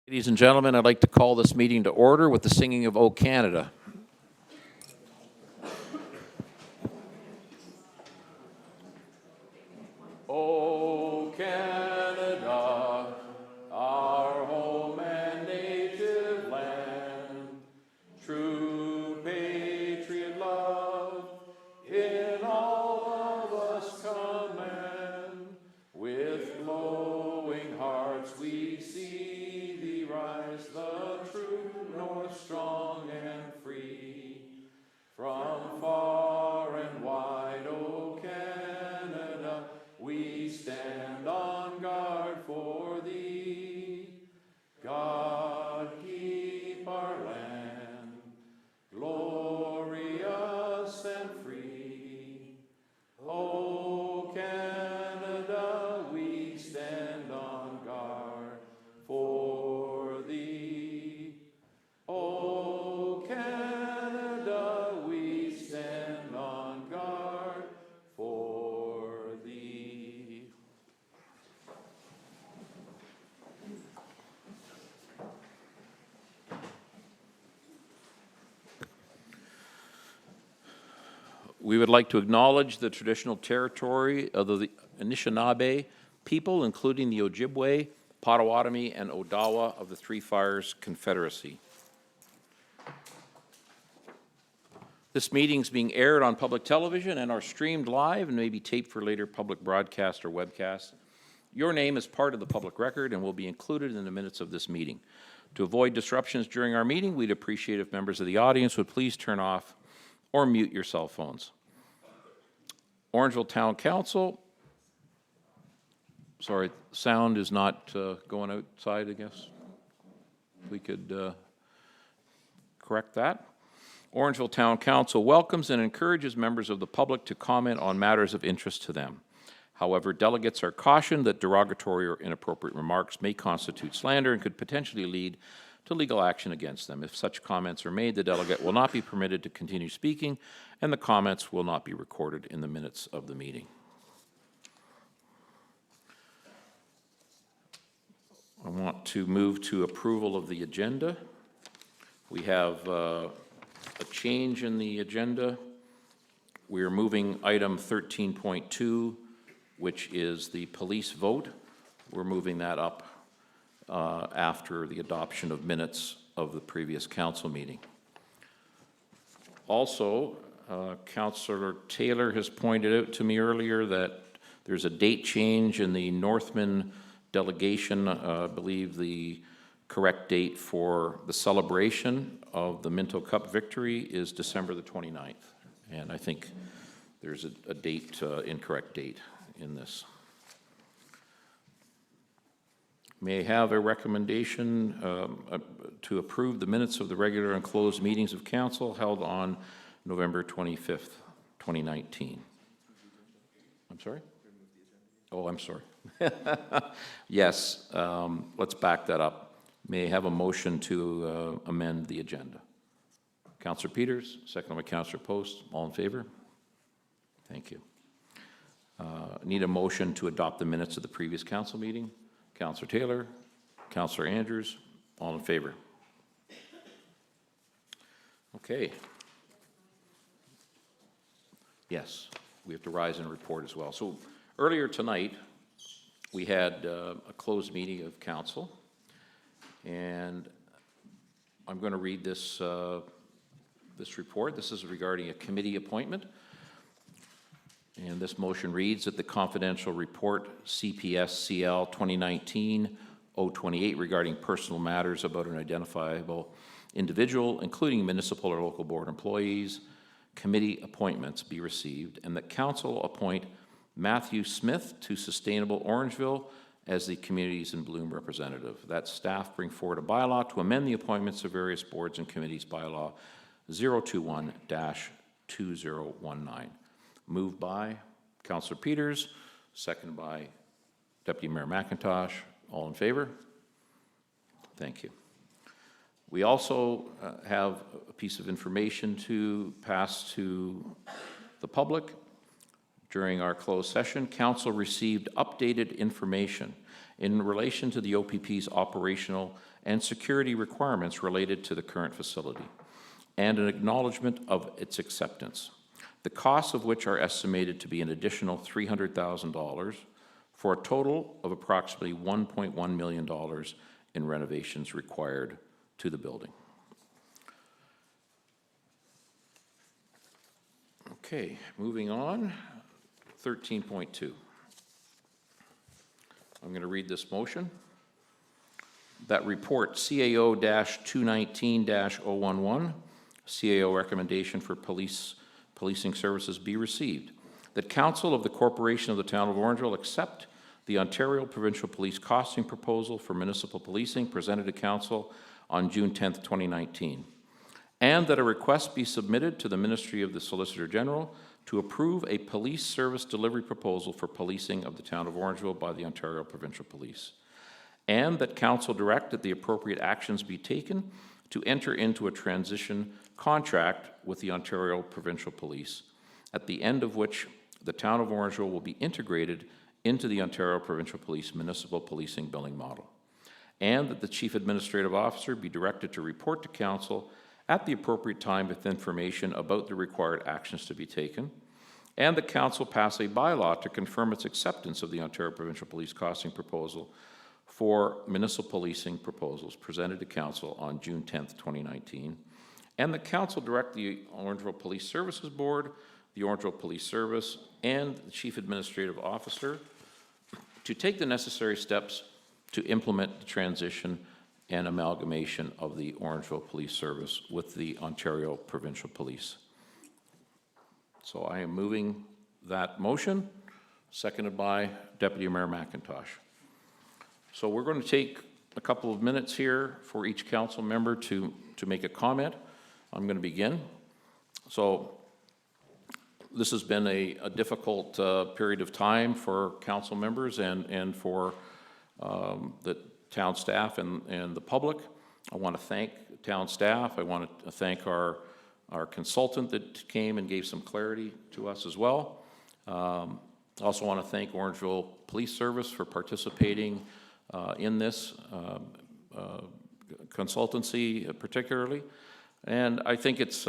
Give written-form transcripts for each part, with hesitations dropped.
Ladies and gentlemen, I'd like to call this meeting to order with the singing of O Canada. O Canada, our home and native land, true patriot love in all of us command. With glowing hearts we see thee rise, the true north, strong and free. From far and wide, O Canada, we stand on guard for thee. God keep our land glorious and free. O Canada, we stand on guard for thee. O Canada, we stand on guard for thee. We would like to acknowledge the traditional territory of the Anishinaabe people, including the Ojibwe, Potawatomi, and Odawa of the Three Fires Confederacy. This meeting is being aired on public television and are streamed live and may be taped for later public broadcast or webcast. Your name is part of the public record and will be included in the minutes of this meeting. To avoid disruptions during our meeting, we'd appreciate if members of the audience would please turn off or mute your cell phones. Orangeville Town Council, sorry, sound is not going outside, I guess. We could correct that. Orangeville Town Council welcomes and encourages members of the public to comment on matters of interest to them. However, delegates are cautioned that derogatory or inappropriate remarks may constitute slander and could potentially lead to legal action against them. If such comments are made, the delegate will not be permitted to continue speaking, and the comments will not be recorded in the minutes of the meeting. I want to move to approval of the agenda. We have a change in the agenda. We are moving item 13.2, which is the police vote. We're moving that up after the adoption of minutes of the previous council meeting. Also, Councillor Taylor has pointed out to me earlier that there's a date change in the Northman delegation. I believe the correct date for the celebration of the Minto Cup victory is December the 29th. And I think there's a date, incorrect date in this. May I have a recommendation to approve the minutes of the regular and closed meetings of council held on November 25th, 2019. I'm sorry? Oh, I'm sorry. Yes, let's back that up. May I have a motion to amend the agenda? Councillor Peters, second by Councillor Post. All in favor? Thank you. Need a motion to adopt the minutes of the previous council meeting. Councillor Taylor, Councillor Andrews, all in favor? Okay. Yes, we have to rise and report as well. So earlier tonight, we had a closed meeting of council, and I'm going to read this, this report. This is regarding a committee appointment. And this motion reads that the confidential report CPS CL 2019-028 regarding personal matters about an identifiable individual, including municipal or local board employees, committee appointments be received, and that council appoint Matthew Smith to Sustainable Orangeville as the Communities in Bloom representative. That staff bring forward a bylaw to amend the appointments of various boards and committees, bylaw 021-2019. Moved by Councillor Peters, seconded by Deputy Mayor McIntosh. All in favor? Thank you. We also have a piece of information to pass to the public. During our closed session, Council received updated information in relation to the OPP's operational and security requirements related to the current facility, and an acknowledgement of its acceptance, the costs of which are estimated to be an additional $300,000 for a total of approximately $1.1 million in renovations required to the building. Okay, moving on, 13.2. I'm going to read this motion. That report CAO-219-011, CAO recommendation for policing services be received. That Council of the Corporation of the Town of Orangeville accept the Ontario Provincial Police Costing Proposal for Municipal Policing presented to Council on June 10th, 2019. And that a request be submitted to the Ministry of the Solicitor General to approve a police service delivery proposal for policing of the Town of Orangeville by the Ontario Provincial Police. And that Council direct that the appropriate actions be taken to enter into a transition contract with the Ontario Provincial Police, at the end of which the Town of Orangeville will be integrated into the Ontario Provincial Police municipal policing billing model. And that the Chief Administrative Officer be directed to report to Council at the appropriate time with information about the required actions to be taken, and the Council pass a bylaw to confirm its acceptance of the Ontario Provincial Police Costing Proposal for municipal policing proposals presented to Council on June 10th, 2019, and the Council direct the Orangeville Police Services Board, the Orangeville Police Service, and the Chief Administrative Officer to take the necessary steps to implement the transition and amalgamation of the Orangeville Police Service with the Ontario Provincial Police. So I am moving that motion, seconded by Deputy Mayor McIntosh. So we're going to take a couple of minutes here for each council member to make a comment. I'm going to begin. So this has been a difficult period of time for council members and for the town staff and the public. I want to thank town staff. I want to thank our consultant that came and gave some clarity to us as well. I also want to thank Orangeville Police Service for participating in this consultancy particularly. And I think it's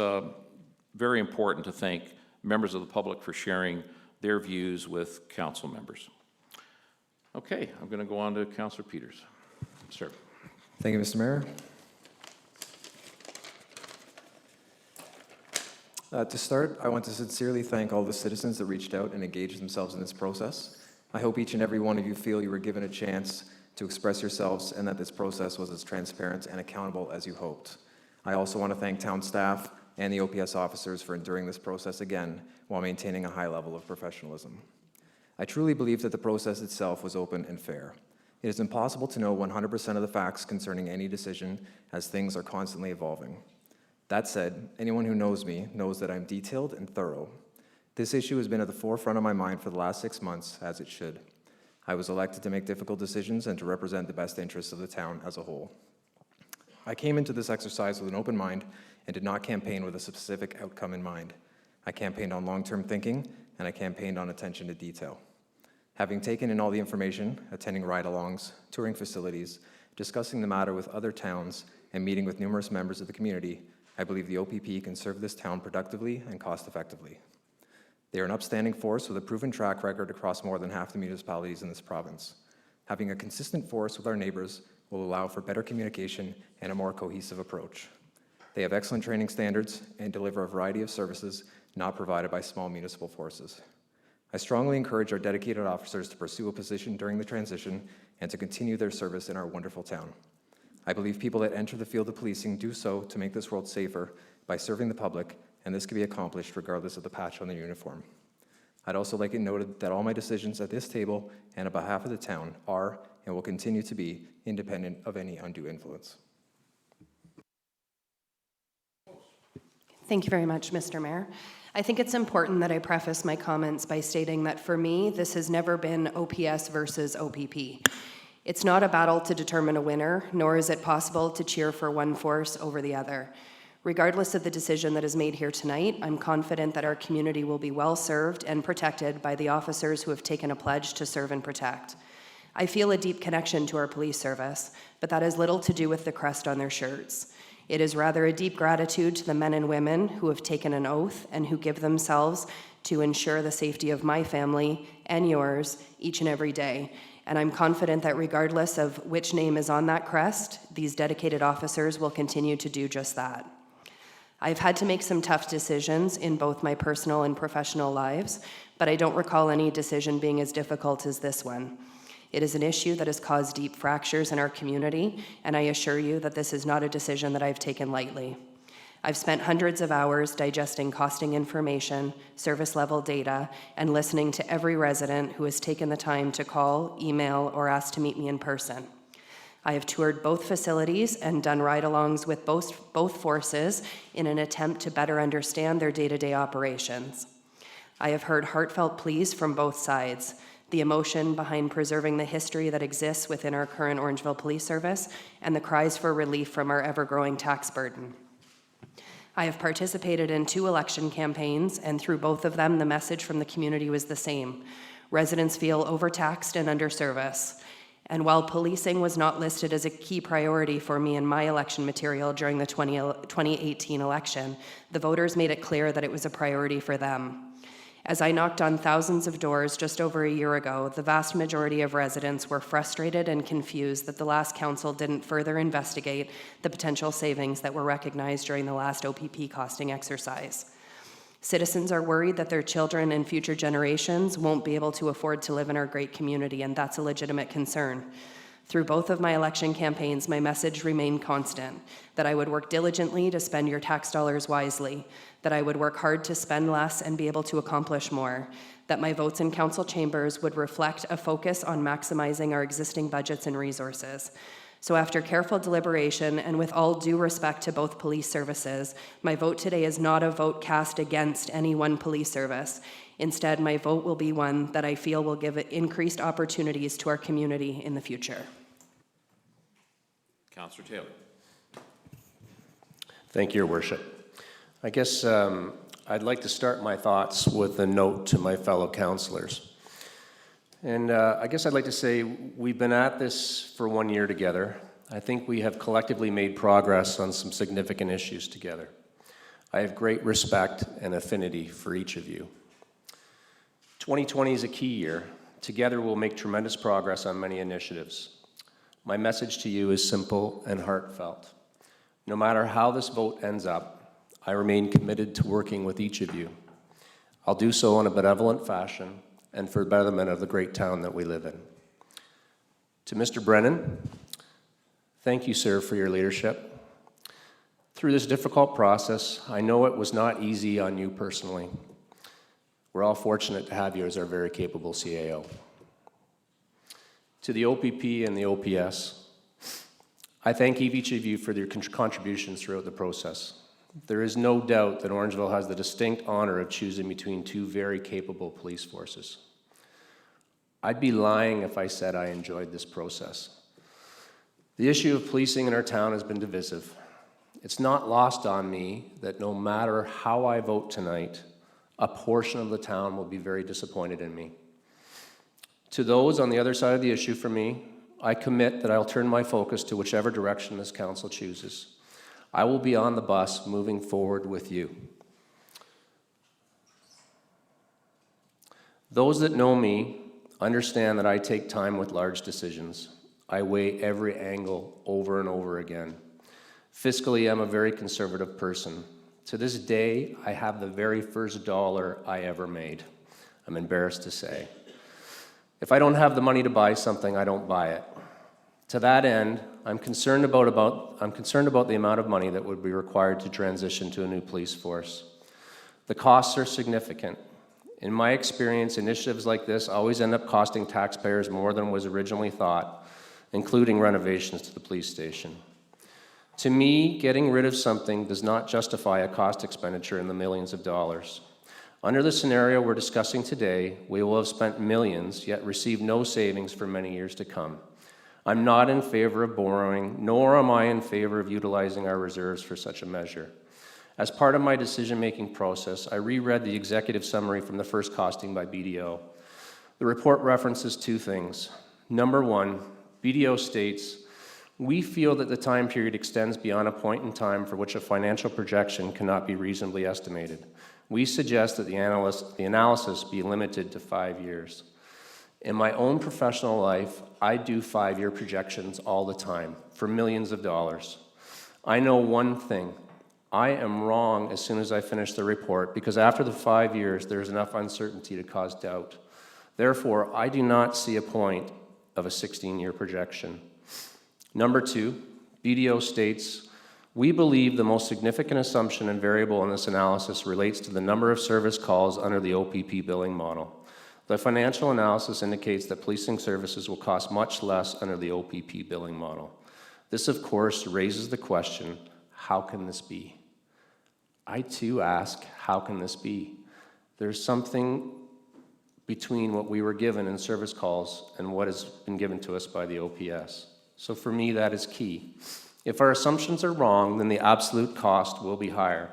very important to thank members of the public for sharing their views with council members. Okay, I'm going to go on to Councillor Peters. Sir. Thank you, Mr. Mayor. To start, I want to sincerely thank all the citizens that reached out and engaged themselves in this process. I hope each and every one of you feel you were given a chance to express yourselves and that this process was as transparent and accountable as you hoped. I also want to thank town staff and the OPS officers for enduring this process again while maintaining a high level of professionalism. I truly believe that the process itself was open and fair. It is impossible to know 100% of the facts concerning any decision, as things are constantly evolving. That said, anyone who knows me knows that I'm detailed and thorough. This issue has been at the forefront of my mind for the last 6 months, as it should. I was elected to make difficult decisions and to represent the best interests of the town as a whole. I came into this exercise with an open mind and did not campaign with a specific outcome in mind. I campaigned on long-term thinking, and I campaigned on attention to detail. Having taken in all the information, attending ride-alongs, touring facilities, discussing the matter with other towns, and meeting with numerous members of the community, I believe the OPP can serve this town productively and cost-effectively. They are an upstanding force with a proven track record across more than half the municipalities in this province. Having a consistent force with our neighbors will allow for better communication and a more cohesive approach. They have excellent training standards and deliver a variety of services not provided by small municipal forces. I strongly encourage our dedicated officers to pursue a position during the transition and to continue their service in our wonderful town. I believe people that enter the field of policing do so to make this world safer by serving the public, and this can be accomplished regardless of the patch on their uniform. I'd also like it noted that all my decisions at this table and on behalf of the town are and will continue to be independent of any undue influence. Thank you very much, Mr. Mayor. I think it's important that I preface my comments by stating that for me, this has never been OPS versus OPP. It's not a battle to determine a winner, nor is it possible to cheer for one force over the other. Regardless of the decision that is made here tonight, I'm confident that our community will be well served and protected by the officers who have taken a pledge to serve and protect. I feel a deep connection to our police service, but that has little to do with the crest on their shirts. It is rather a deep gratitude to the men and women who have taken an oath and who give themselves to ensure the safety of my family and yours each and every day. And I'm confident that regardless of which name is on that crest, these dedicated officers will continue to do just that. I've had to make some tough decisions in both my personal and professional lives, but I don't recall any decision being as difficult as this one. It is an issue that has caused deep fractures in our community, and I assure you that this is not a decision that I've taken lightly. I've spent hundreds of hours digesting costing information, service level data, and listening to every resident who has taken the time to call, email, or ask to meet me in person. I have toured both facilities and done ride-alongs with both forces in an attempt to better understand their day-to-day operations. I have heard heartfelt pleas from both sides, the emotion behind preserving the history that exists within our current Orangeville Police Service, and the cries for relief from our ever-growing tax burden. I have participated in 2 election campaigns, and through both of them, the message from the community was the same. Residents feel overtaxed and underserviced. And while policing was not listed as a key priority for me in my election material during the 2018 election, the voters made it clear that it was a priority for them. As I knocked on thousands of doors just over a year ago, the vast majority of residents were frustrated and confused that the last council didn't further investigate the potential savings that were recognized during the last OPP costing exercise. Citizens are worried that their children and future generations won't be able to afford to live in our great community, and that's a legitimate concern. Through both of my election campaigns, my message remained constant, that I would work diligently to spend your tax dollars wisely, that I would work hard to spend less and be able to accomplish more, that my votes in council chambers would reflect a focus on maximizing our existing budgets and resources. So after careful deliberation and with all due respect to both police services, my vote today is not a vote cast against any one police service. Instead, my vote will be one that I feel will give increased opportunities to our community in the future. Councillor Taylor. Thank you, Your Worship. I guess I'd like to start my thoughts with a note to my fellow councillors. And I guess I'd like to say we've been at this for 1 year together. I think we have collectively made progress on some significant issues together. I have great respect and affinity for each of you. 2020 is a key year. Together we'll make tremendous progress on many initiatives. My message to you is simple and heartfelt. No matter how this vote ends up, I remain committed to working with each of you. I'll do so in a benevolent fashion and for the betterment of the great town that we live in. To Mr. Brennan, thank you, sir, for your leadership. Through this difficult process, I know it was not easy on you personally. We're all fortunate to have you as our very capable CAO. To the OPP and the OPS, I thank each of you for your contributions throughout the process. There is no doubt that Orangeville has the distinct honor of choosing between 2 very capable police forces. I'd be lying if I said I enjoyed this process. The issue of policing in our town has been divisive. It's not lost on me that no matter how I vote tonight, a portion of the town will be very disappointed in me. To those on the other side of the issue for me, I commit that I'll turn my focus to whichever direction this council chooses. I will be on the bus moving forward with you. Those that know me understand that I take time with large decisions. I weigh every angle over and over again. Fiscally, I'm a very conservative person. To this day, I have the very first dollar I ever made. I'm embarrassed to say. If I don't have the money to buy something, I don't buy it. To that end, I'm concerned about the amount of money that would be required to transition to a new police force. The costs are significant. In my experience, initiatives like this always end up costing taxpayers more than was originally thought, including renovations to the police station. To me, getting rid of something does not justify a cost expenditure in the millions of dollars. Under the scenario we're discussing today, we will have spent millions, yet receive no savings for many years to come. I'm not in favor of borrowing, nor am I in favor of utilizing our reserves for such a measure. As part of my decision-making process, I reread the executive summary from the first costing by BDO. The report references 2 things. Number one, BDO states, we feel that the time period extends beyond a point in time for which a financial projection cannot be reasonably estimated. We suggest that the analysis be limited to 5 years. In my own professional life, I do 5-year projections all the time for millions of dollars. I know one thing. I am wrong as soon as I finish the report because after the 5 years, there is enough uncertainty to cause doubt. Therefore, I do not see a point of a 16-year projection. Number two, BDO states, we believe the most significant assumption and variable in this analysis relates to the number of service calls under the OPP billing model. The financial analysis indicates that policing services will cost much less under the OPP billing model. This, of course, raises the question, how can this be? I too ask, how can this be? There's something between what we were given in service calls and what has been given to us by the OPS. So for me, that is key. If our assumptions are wrong, then the absolute cost will be higher.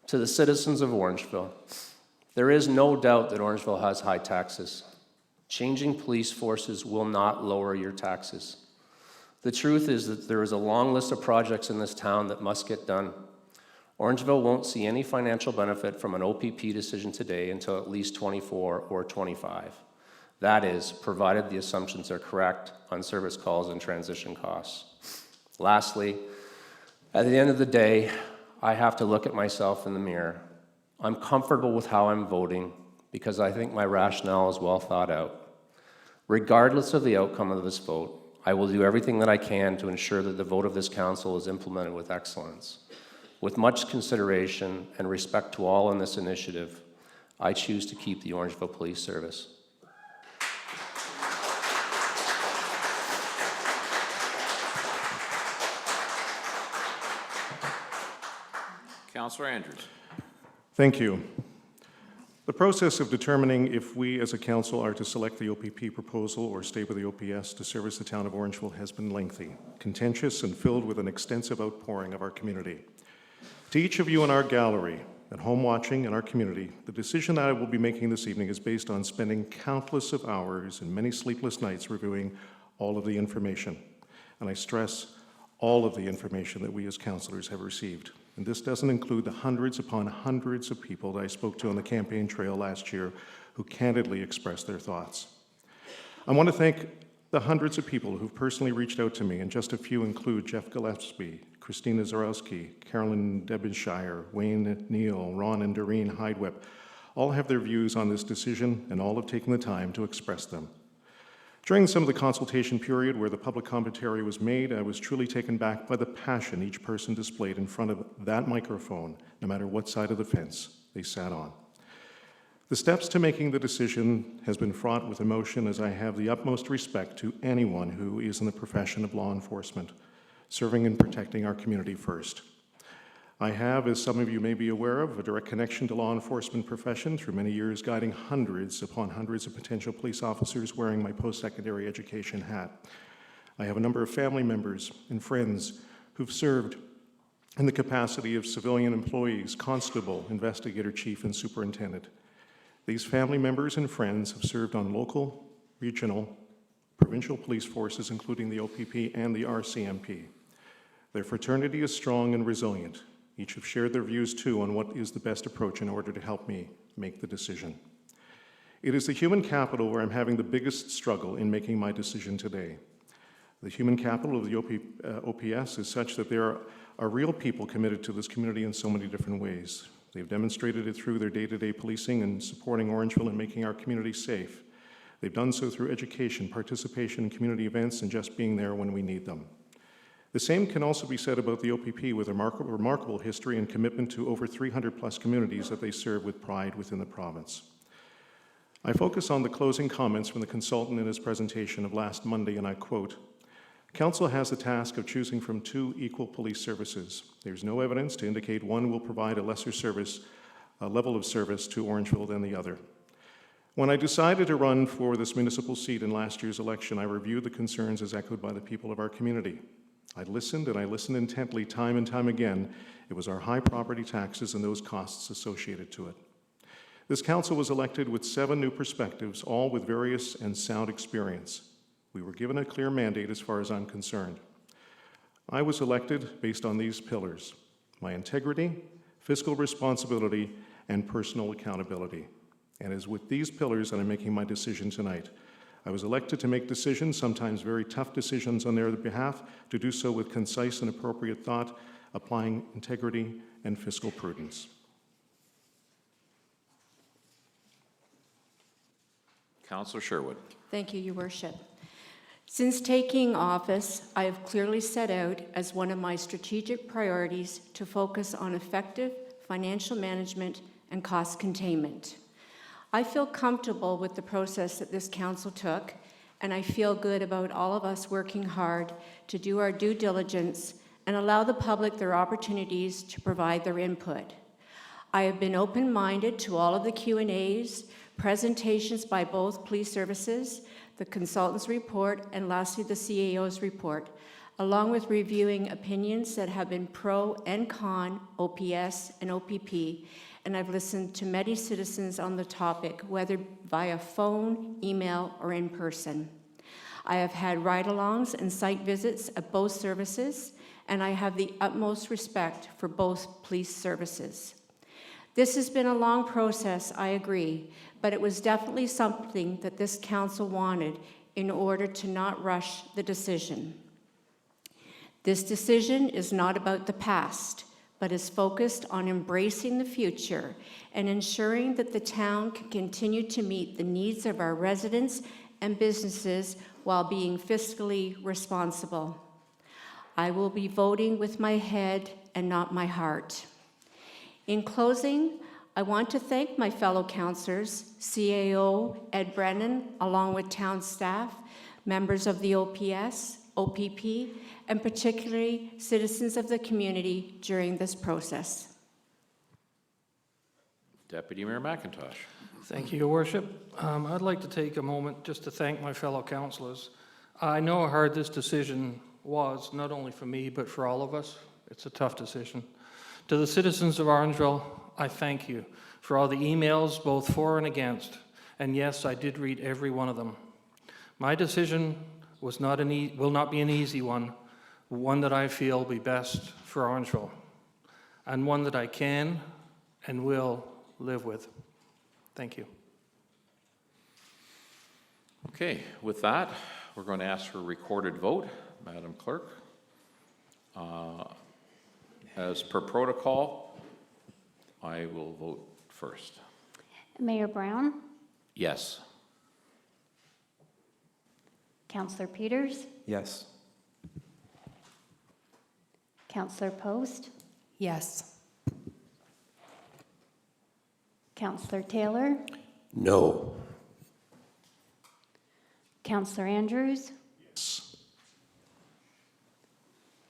To the citizens of Orangeville, there is no doubt that Orangeville has high taxes. Changing police forces will not lower your taxes. The truth is that there is a long list of projects in this town that must get done. Orangeville won't see any financial benefit from an OPP decision today until at least 24 or 25. That is, provided the assumptions are correct on service calls and transition costs. Lastly, at the end of the day, I have to look at myself in the mirror. I'm comfortable with how I'm voting because I think my rationale is well thought out. Regardless of the outcome of this vote, I will do everything that I can to ensure that the vote of this council is implemented with excellence. With much consideration and respect to all in this initiative, I choose to keep the Orangeville Police Service. Councillor Andrews. Thank you. The process of determining if we as a council are to select the OPP proposal or stay with the OPS to service the town of Orangeville has been lengthy, contentious, and filled with an extensive outpouring of our community. To each of you in our gallery, at home watching, in our community, the decision that I will be making this evening is based on spending countless of hours and many sleepless nights reviewing all of the information. And I stress all of the information that we as councillors have received. And this doesn't include the hundreds upon hundreds of people that I spoke to on the campaign trail last year who candidly expressed their thoughts. I want to thank the hundreds of people who've personally reached out to me, and just a few include Jeff Gillespie, Christina Zarowski, Carolyn Devonshire, Wayne Neal, Ron and Doreen Hydewip. All have their views on this decision, and all have taken the time to express them. During some of the consultation period where the public commentary was made, I was truly taken back by the passion each person displayed in front of that microphone, no matter what side of the fence they sat on. The steps to making the decision has been fraught with emotion, as I have the utmost respect to anyone who is in the profession of law enforcement, serving and protecting our community first. I have, as some of you may be aware of, a direct connection to law enforcement profession through many years guiding hundreds upon hundreds of potential police officers wearing my post-secondary education hat. I have a number of family members and friends who've served in the capacity of civilian employees, constable, investigator, chief, and superintendent. These family members and friends have served on local, regional, provincial police forces, including the OPP and the RCMP. Their fraternity is strong and resilient. Each have shared their views, too, on what is the best approach in order to help me make the decision. It is the human capital where I'm having the biggest struggle in making my decision today. The human capital of the OPS is such that there are real people committed to this community in so many different ways. They've demonstrated it through their day-to-day policing and supporting Orangeville and making our community safe. They've done so through education, participation in community events, and just being there when we need them. The same can also be said about the OPP, with a remarkable history and commitment to over 300+ communities that they serve with pride within the province. I focus on the closing comments from the consultant in his presentation of last Monday, and I quote, "Council has the task of choosing from two equal police services. There's no evidence to indicate one will provide a lesser level of service to Orangeville than the other. When I decided to run for this municipal seat in last year's election, I reviewed the concerns as echoed by the people of our community. I listened, and I listened intently time and time again. It was our high property taxes and those costs associated to it. This council was elected with 7 new perspectives, all with various and sound experience. We were given a clear mandate as far as I'm concerned. I was elected based on these pillars: my integrity, fiscal responsibility, and personal accountability. And it is with these pillars that I'm making my decision tonight. I was elected to make decisions, sometimes very tough decisions on their behalf, to do so with concise and appropriate thought, applying integrity and fiscal prudence. Councillor Sherwood. Thank you, Your Worship. Since taking office, I have clearly set out as one of my strategic priorities to focus on effective financial management and cost containment. I feel comfortable with the process that this council took, and I feel good about all of us working hard to do our due diligence and allow the public their opportunities to provide their input. I have been open-minded to all of the Q&As, presentations by both police services, the consultant's report, and lastly, the CAO's report, along with reviewing opinions that have been pro and con OPS and OPP, and I've listened to many citizens on the topic, whether via phone, email, or in person. I have had ride-alongs and site visits at both services, and I have the utmost respect for both police services. This has been a long process, I agree, but it was definitely something that this council wanted in order to not rush the decision. This decision is not about the past, but is focused on embracing the future and ensuring that the town can continue to meet the needs of our residents and businesses while being fiscally responsible. I will be voting with my head and not my heart. In closing, I want to thank my fellow councillors, CAO Ed Brennan, along with town staff, members of the OPS, OPP, and particularly citizens of the community during this process. Deputy Mayor McIntosh. Thank you, Your Worship. I'd like to take a moment just to thank my fellow councillors. I know how hard this decision was, not only for me, but for all of us. It's a tough decision. To the citizens of Orangeville, I thank you for all the emails, both for and against. And yes, I did read every one of them. My decision will not be an easy one that I feel will be best for Orangeville, and one that I can and will live with. Thank you. Okay, with that, we're going to ask for a recorded vote. Madam Clerk. As per protocol, I will vote first. Mayor Brown, Yes. Councillor Peters, Yes. Councillor Post, Yes. Councillor Taylor, No. Councillor Andrews, Yes.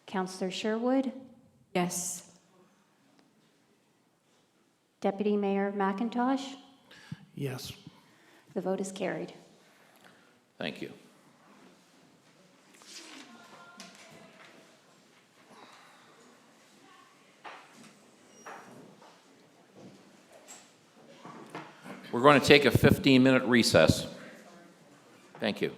Councillor Sherwood, Yes. Deputy Mayor McIntosh. Yes. The vote is carried. Thank you. We're going to take a 15-minute recess. Thank you.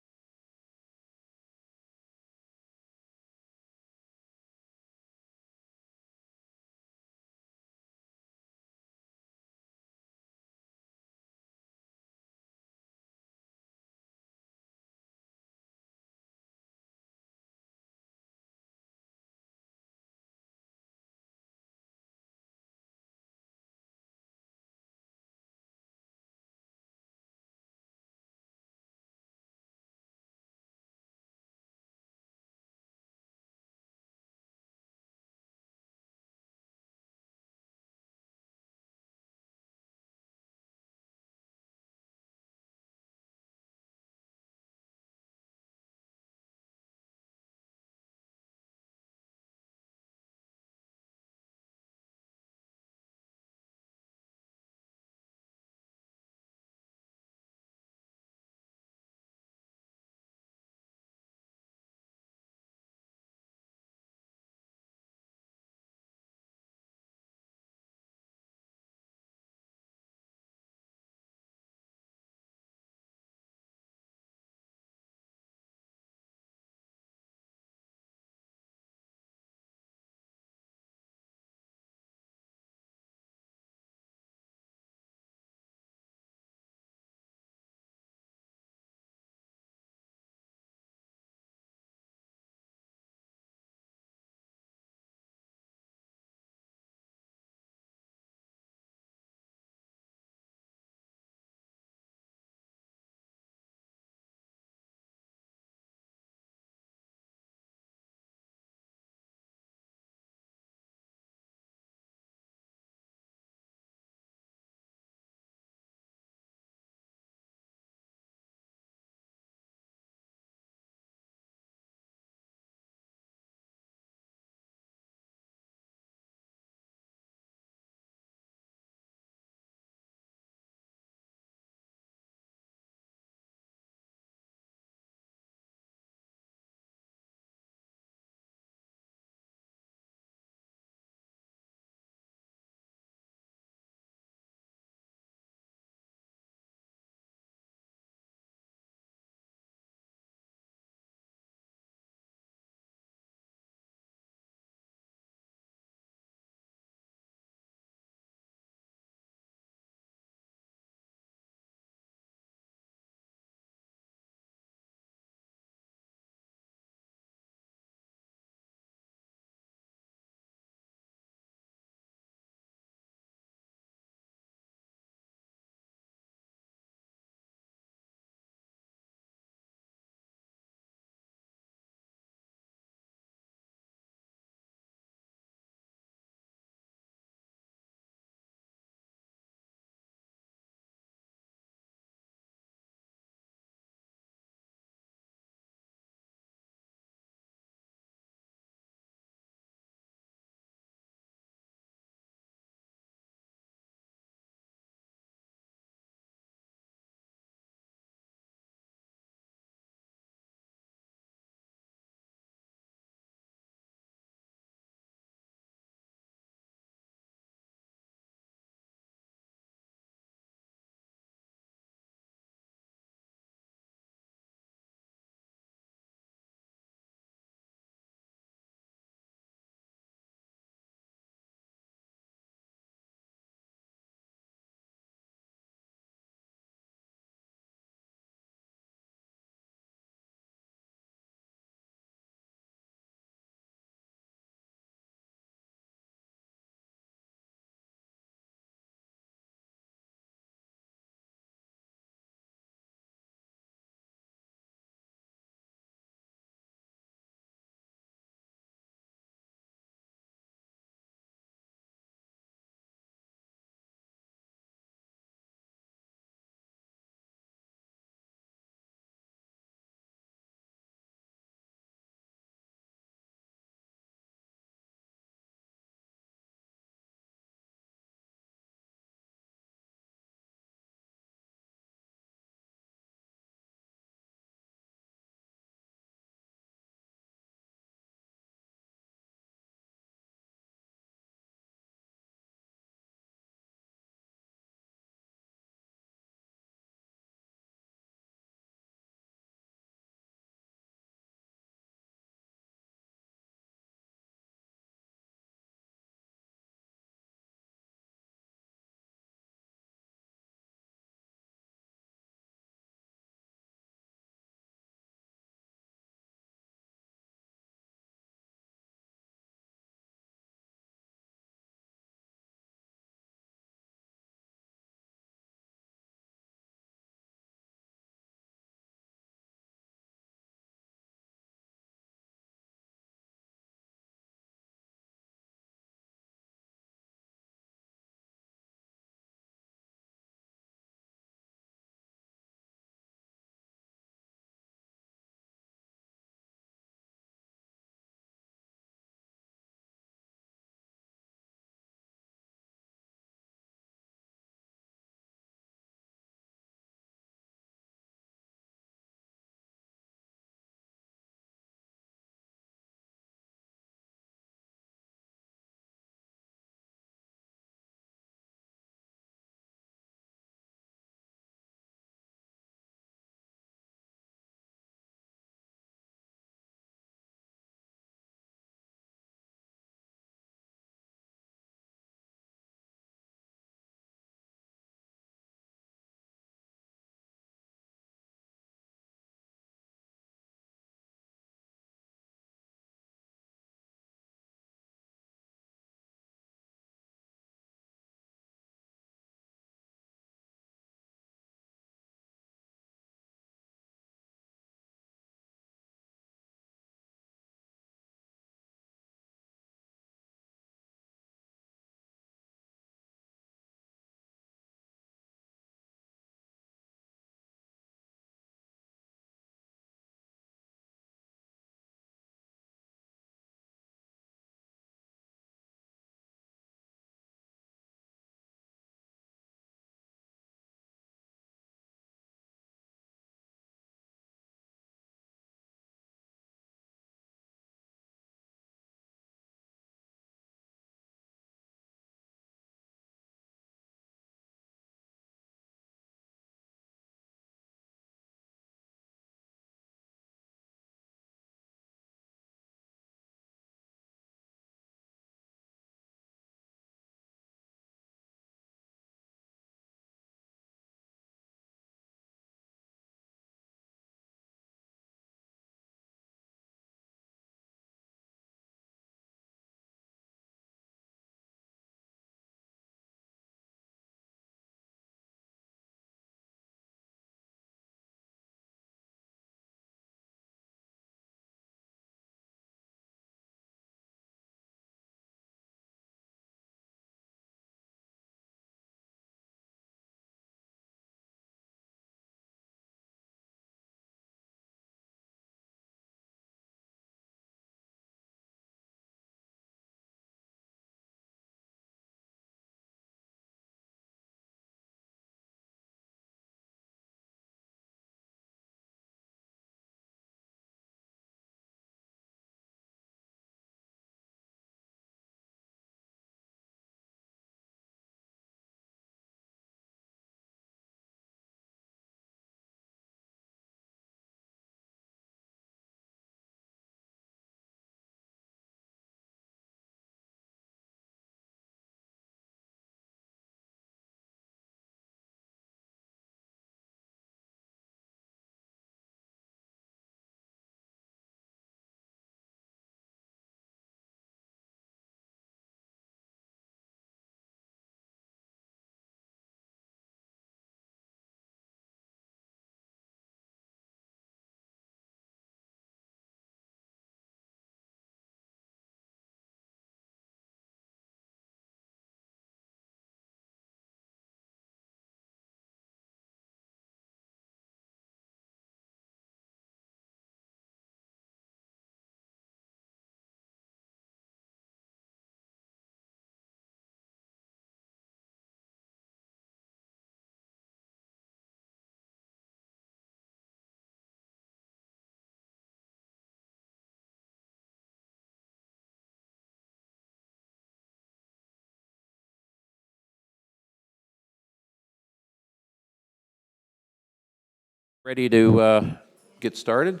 Ready to get started?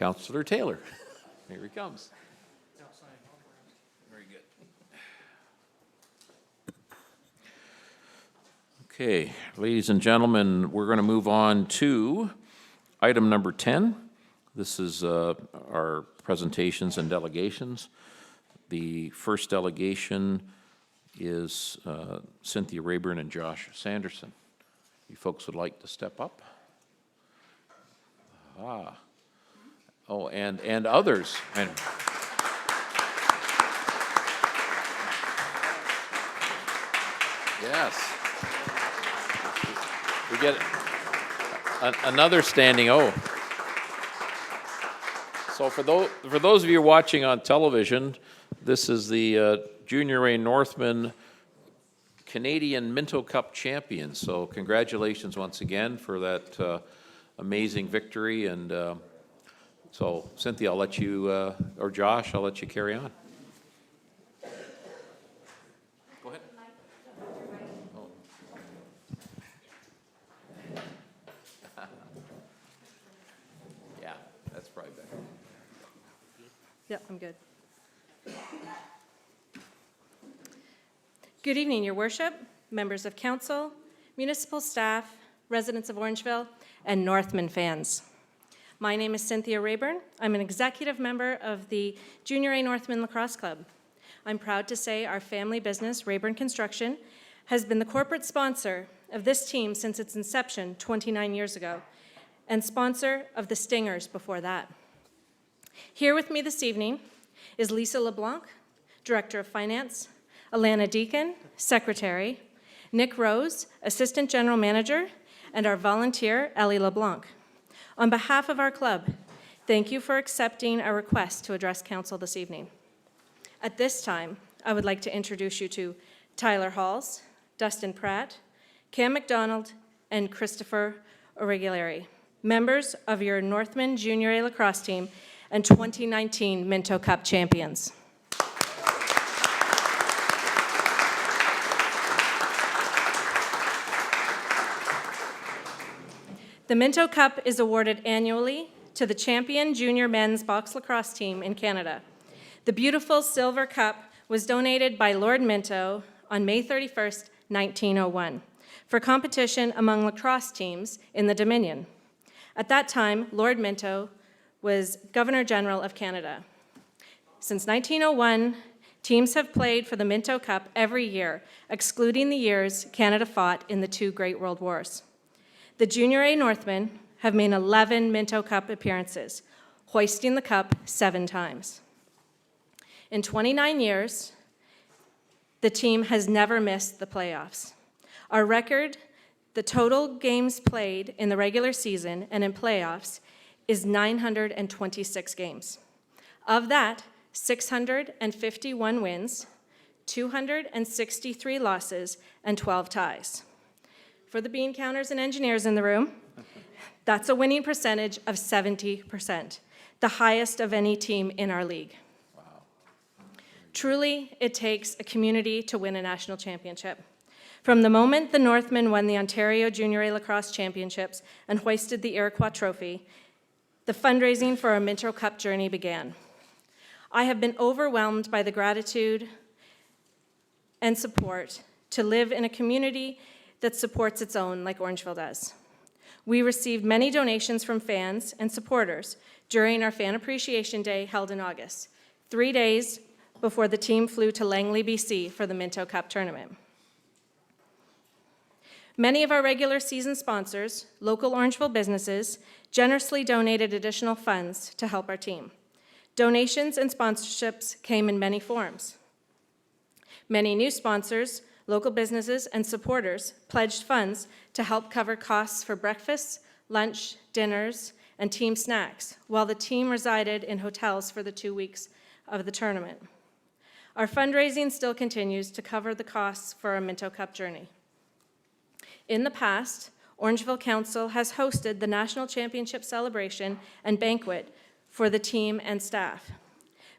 Councillor Taylor, here he comes. Very good. Okay, ladies and gentlemen, we're going to move on to item number 10. This is our presentations and delegations. The first delegation is Cynthia Rayburn and Josh Sanderson. You folks would like to step up? Oh, and others. And yes. We get another standing O. So for those of you watching on television, this is the Junior A Northman Canadian Minto Cup champion. So congratulations once again for that amazing victory. And so Cynthia, I'll let you, or Josh, I'll let you carry on. Go ahead. Oh. Yeah, that's probably better. Yep, I'm good. Good evening, Your Worship, members of council, municipal staff, residents of Orangeville, and Northman fans. My name is Cynthia Rayburn. I'm an executive member of the Junior A Northman Lacrosse Club. I'm proud to say our family business, Rayburn Construction, has been the corporate sponsor of this team since its inception 29 years ago, and sponsor of the Stingers before that. Here with me this evening is Lisa LeBlanc, Director of Finance, Alana Deacon, Secretary, Nick Rose, Assistant General Manager, and our volunteer, Ellie LeBlanc. On behalf of our club, thank you for accepting our request to address council this evening. At this time, I would like to introduce you to Tyler Halls, Dustin Pratt, Cam McDonald, and Christopher Oregulari, members of your Northman Junior A lacrosse team and 2019 Minto Cup champions. The Minto Cup is awarded annually to the champion junior men's box lacrosse team in Canada. The beautiful silver cup was donated by Lord Minto on May 31st, 1901, for competition among lacrosse teams in the Dominion. At that time, Lord Minto was Governor General of Canada. Since 1901, teams have played for the Minto Cup every year, excluding the years Canada fought in the two Great World Wars. The Junior A Northmen have made 11 Minto Cup appearances, hoisting the cup 7 times. In 29 years, the team has never missed the playoffs. Our record, the total games played in the regular season and in playoffs, is 926 games. Of that, 651 wins, 263 losses, and 12 ties. For the bean counters and engineers in the room, that's a winning percentage of 70%, the highest of any team in our league. Wow. Truly, it takes a community to win a national championship. From the moment the Northmen won the Ontario Junior A Lacrosse Championships and hoisted the Iroquois Trophy, the fundraising for our Minto Cup journey began. I have been overwhelmed by the gratitude and support to live in a community that supports its own like Orangeville does. We received many donations from fans and supporters during our Fan Appreciation Day held in August, 3 days before the team flew to Langley, BC for the Minto Cup tournament. Many of our regular season sponsors, local Orangeville businesses, generously donated additional funds to help our team. Donations and sponsorships came in many forms. Many new sponsors, local businesses, and supporters pledged funds to help cover costs for breakfasts, lunch, dinners, and team snacks, while the team resided in hotels for the 2 weeks of the tournament. Our fundraising still continues to cover the costs for our Minto Cup journey. In the past, Orangeville Council has hosted the National Championship Celebration and Banquet for the team and staff.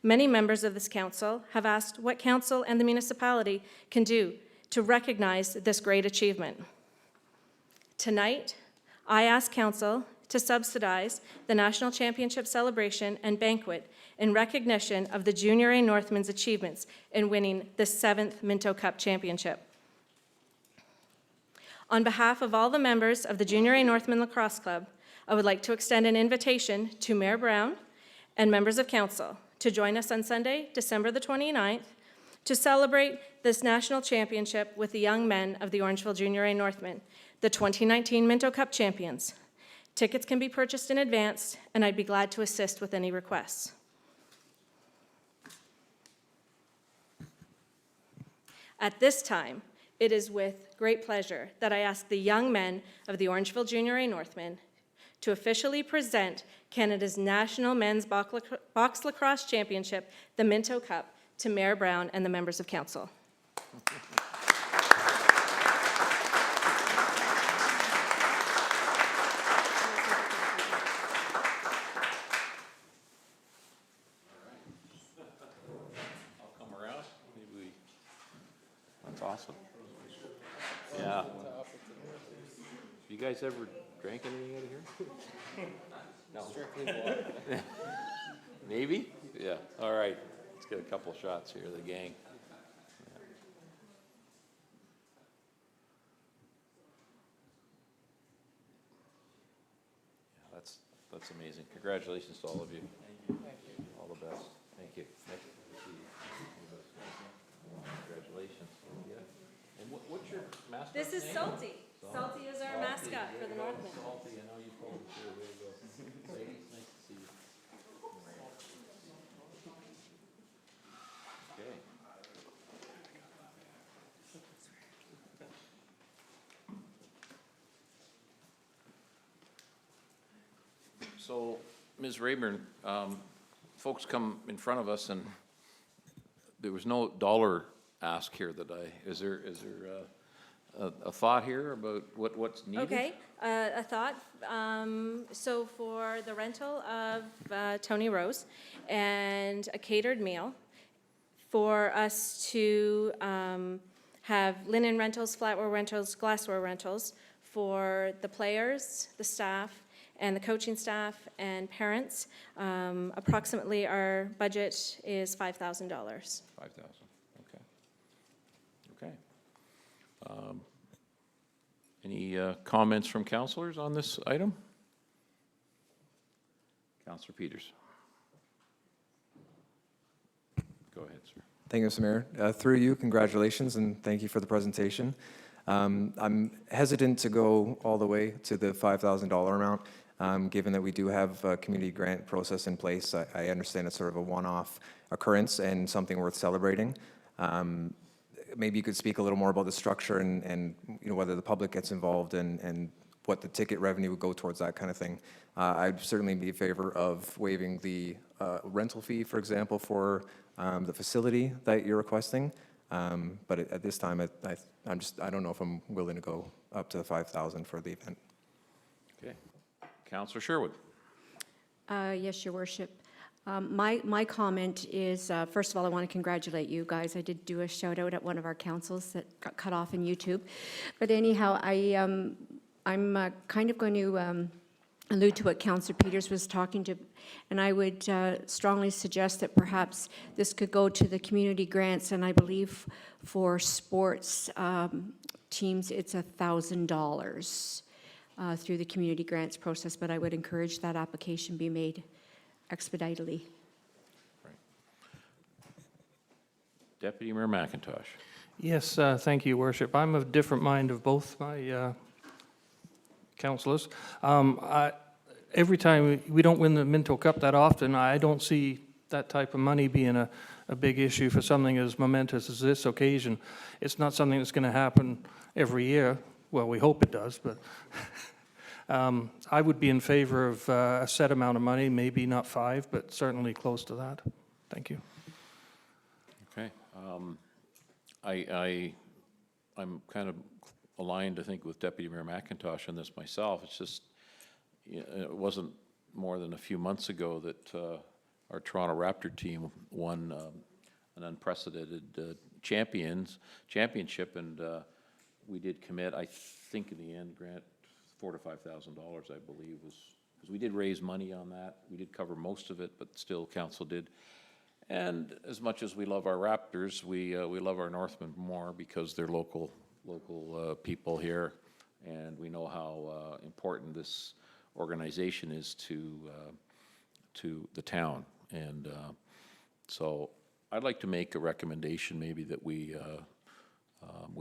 Many members of this council have asked what council and the municipality can do to recognize this great achievement. Tonight, I ask Council to subsidize the National Championship Celebration and Banquet in recognition of the Junior A Northmen's achievements in winning the 7th Minto Cup Championship. On behalf of all the members of the Junior A Northman Lacrosse Club, I would like to extend an invitation to Mayor Brown and members of Council to join us on Sunday, December the 29th, to celebrate this national championship with the young men of the Orangeville Junior A Northmen, the 2019 Minto Cup champions. Tickets can be purchased in advance, and I'd be glad to assist with any requests. At this time, it is with great pleasure that I ask the young men of the Orangeville Junior A Northmen to officially present Canada's National Men's Box Lacrosse Championship, the Minto Cup, to Mayor Brown and the members of Council. I'll come around. That's awesome. Yeah. You guys ever drank anything out of here? No. Strictly water. Maybe? Yeah. All right. Let's get a couple shots here, the gang. Yeah, that's amazing. Congratulations to all of you. Thank you. All the best. Thank you. Nice to see you. Congratulations. Yeah. And what's your mascot This is name? Salty. Salty is our mascot for the Northmen. Salty, I know you pulled it through. There you go. Ladies, nice to see you. Okay. So, Ms. Rayburn, folks come in front of us, and there was no dollar ask here that is there a thought here about what's needed? Okay, a thought. So for the rental of Tony Rose and a catered meal, for us to have linen rentals, flatware rentals, glassware rentals for the players, the staff, and the coaching staff and parents, approximately our budget is $5,000. 5,000, okay. Okay. Any comments from councillors on this item? Councillor Peters. Go ahead, sir. Thank you, Mr. Mayor. Through you, congratulations, and thank you for the presentation. I'm hesitant to go all the way to the $5,000 amount, given that we do have a community grant process in place. I understand it's sort of a one-off occurrence and something worth celebrating. Maybe you could speak a little more about the structure and you know, whether the public gets involved and what the ticket revenue would go towards, that kind of thing. I'd certainly be in favor of waiving the rental fee, for example, for the facility that you're requesting. But at this time, I don't know if I'm willing to go up to the 5,000 for the event. Okay. Councillor Sherwood. Yes, Your Worship. My comment is, first of all, I want to congratulate you guys. I did do a shout out at one of our councils that got cut off in YouTube. But anyhow, I'm kind of going to allude to what Councillor Peters was talking to, and I would strongly suggest that perhaps this could go to the community grants, and I believe for sports teams it's $1,000 through the community grants process, but I would encourage that application be made expeditedly. Right. Deputy Mayor McIntosh. Yes, thank you, Worship. I'm of different mind of both my councillors. Every time we don't win the Minto Cup that often, I don't see that type of money being a big issue for something as momentous as this occasion. It's not something that's going to happen every year. Well, we hope it does, but I would be in favor of a set amount of money, maybe not 5, but certainly close to that. Thank you. Okay. I'm kind of aligned, I think, with Deputy Mayor McIntosh on this myself. It's just, it wasn't more than a few months ago that our Toronto Raptor team won an unprecedented championship, and we did commit, I think in the end, Grant, $4,000 to $5,000, I believe, was, because we did raise money on that. We did cover most of it, but still council did. And as much as we love our Raptors, we love our Northmen more because they're local people here, and we know how important this organization is to the town. And so I'd like to make a recommendation, maybe that we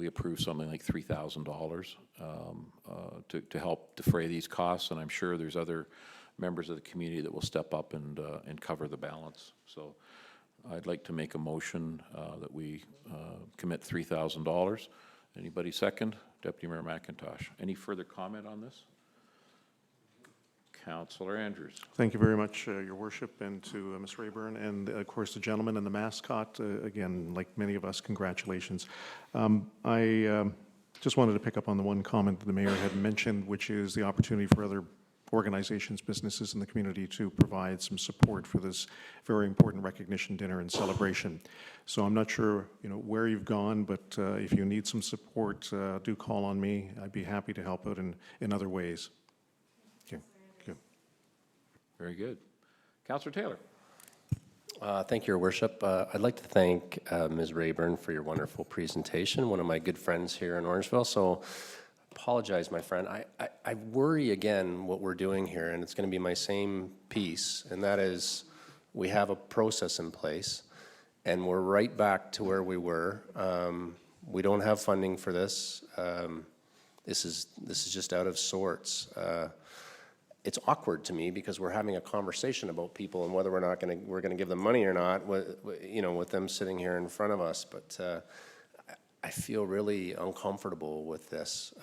approve something like $3,000 to help defray these costs, and I'm sure there's other members of the community that will step up and cover the balance. So I'd like to make a motion that we commit $3,000. Anybody second? Deputy Mayor McIntosh. Any further comment on this? Councillor Andrews. Thank you very much, Your Worship, and to Ms. Rayburn, and of course the gentleman and the mascot. Again, like many of us, congratulations. I just wanted to pick up on the one comment that the mayor had mentioned, which is the opportunity for other organizations, businesses in the community to provide some support for this very important recognition dinner and celebration. So I'm not sure, where you've gone, but if you need some support, do call on me. I'd be happy to help out in other ways. Okay. Thank you. Very good. Councillor Taylor. Thank you, Your Worship. I'd like to thank Ms. Rayburn for your wonderful presentation, one of my good friends here in Orangeville. So apologize, my friend. I worry again what we're doing here, and it's going to be my same piece, and that is we have a process in place, and we're right back to where we were. We don't have funding for this. This is just out of sorts. It's awkward to me because we're having a conversation about people and whether we're going to give them money or not, with them sitting here in front of us. But I feel really uncomfortable with this,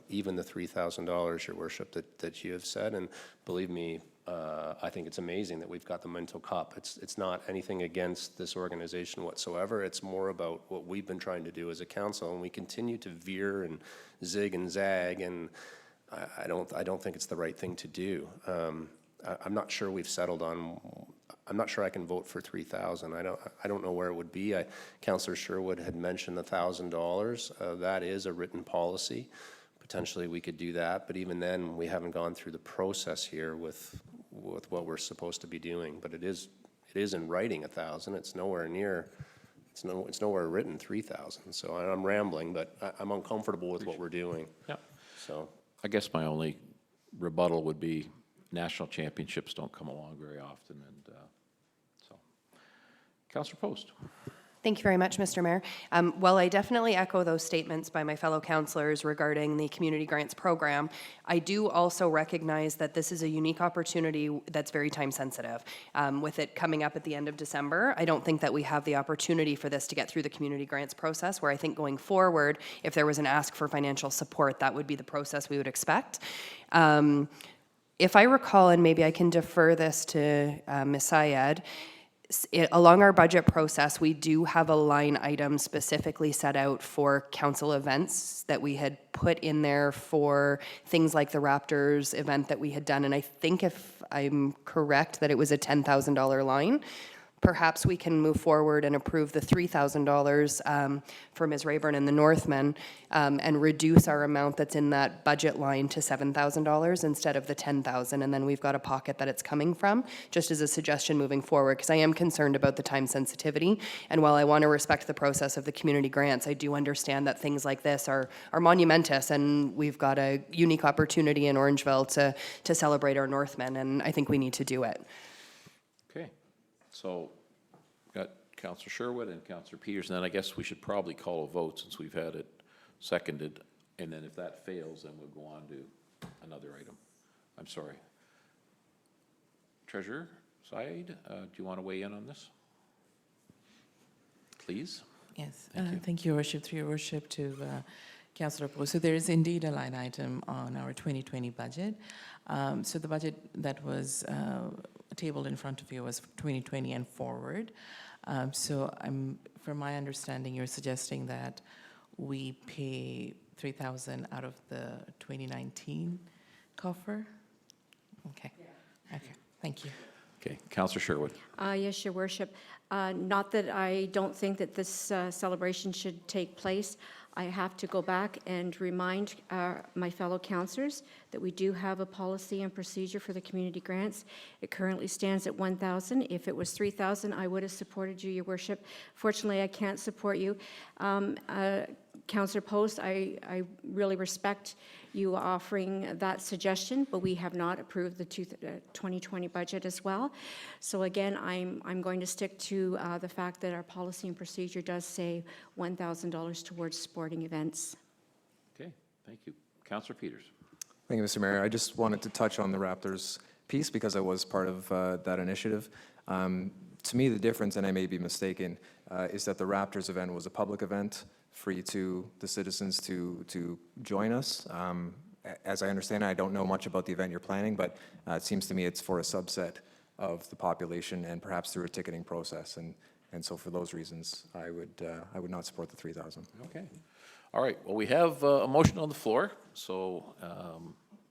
even the $3,000, Your Worship, that you have said. And believe me, I think it's amazing that we've got the Mental Cup. It's not anything against this organization whatsoever. It's more about what we've been trying to do as a council, and we continue to veer and zig and zag, and I don't think it's the right thing to do. I'm not sure we've settled on. I'm not sure I can vote for $3,000. I don't know where it would be. Councillor Sherwood had mentioned the $1,000. That is a written policy. Potentially we could do that, but even then we haven't gone through the process here with what we're supposed to be doing. But it is in writing $1,000. It's nowhere near. It's nowhere written 3,000. So I'm rambling, but I'm uncomfortable with what we're doing. Yep. So I guess my only rebuttal would be national championships don't come along very often, and so. Councillor Post. Thank you very much, Mr. Mayor. While I definitely echo those statements by my fellow councillors regarding the community grants program, I do also recognize that this is a unique opportunity that's very time sensitive. With it coming up at the end of December, I don't think that we have the opportunity for this to get through the community grants process, where I think going forward, if there was an ask for financial support, that would be the process we would expect. If I recall, and maybe I can defer this to Ms. Syed, along our budget process, we do have a line item specifically set out for council events that we had put in there for things like the Raptors event that we had done. And I think, if I'm correct, that it was a $10,000 line. Perhaps we can move forward and approve the $3,000 for Ms. Rayburn and the Northmen, and reduce our amount that's in that budget line to $7,000 instead of the $10,000, and then we've got a pocket that it's coming from, just as a suggestion moving forward, because I am concerned about the time sensitivity. And while I want to respect the process of the community grants, I do understand that things like this are monumentous, and we've got a unique opportunity in Orangeville to celebrate our Northmen, and I think we need to do it. Okay. So, got Councillor Sherwood and Councillor Peterson, and I guess we should probably call a vote since we've had it seconded, and then if that fails, then we'll go on to another item. I'm sorry. Treasurer Syed, do you want to weigh in on this? Please. Yes, thank you, Your Worship. Through Your Worship to Councillor Poe. So there is indeed a line item on our 2020 budget. So the budget that was tabled in front of you was 2020 and forward. So from my understanding, you're suggesting that we pay $3,000 out of the 2019 coffer? Okay. Yeah. Okay, thank you. Okay, Councillor Sherwood. Yes, Your Worship. Not that I don't think that this celebration should take place. I have to go back and remind my fellow councillors that we do have a policy and procedure for the community grants. It currently stands at 1,000. If it was 3,000, I would have supported you, Your Worship. Fortunately, I can't support you. Councillor Post, I really respect you offering that suggestion, but we have not approved the 2020 budget as well. So again, I'm going to stick to the fact that our policy and procedure does say $1,000 towards sporting events. Okay, thank you. Councillor Peters. Thank you, Mr. Mayor. I just wanted to touch on the Raptors piece because I was part of that initiative. To me, the difference, and I may be mistaken, is that the Raptors event was a public event, free to the citizens to join us. As I understand it, I don't know much about the event you're planning, but it seems to me it's for a subset of the population and perhaps through a ticketing process. And so for those reasons, I would not support the 3,000. Okay. All right, well, we have a motion on the floor, so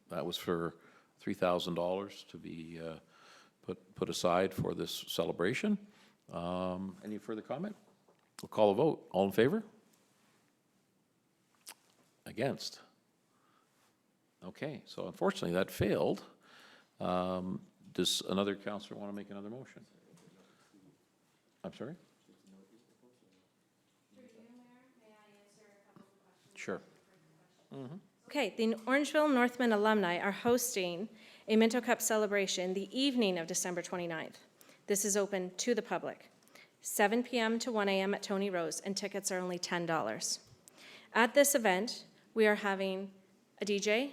that was for $3,000 to be put aside for this celebration. Any further comment? We'll call a vote. All in favor? Against? Okay, so unfortunately that failed. Does another councillor want to make another motion? I'm sorry? Sure. Okay, the Orangeville Northman alumni are hosting a Minto Cup celebration the evening of December 29th. This is open to the public, 7 p.m. to 1 a.m. at Tony Rose, and tickets are only $10. At this event, we are having a DJ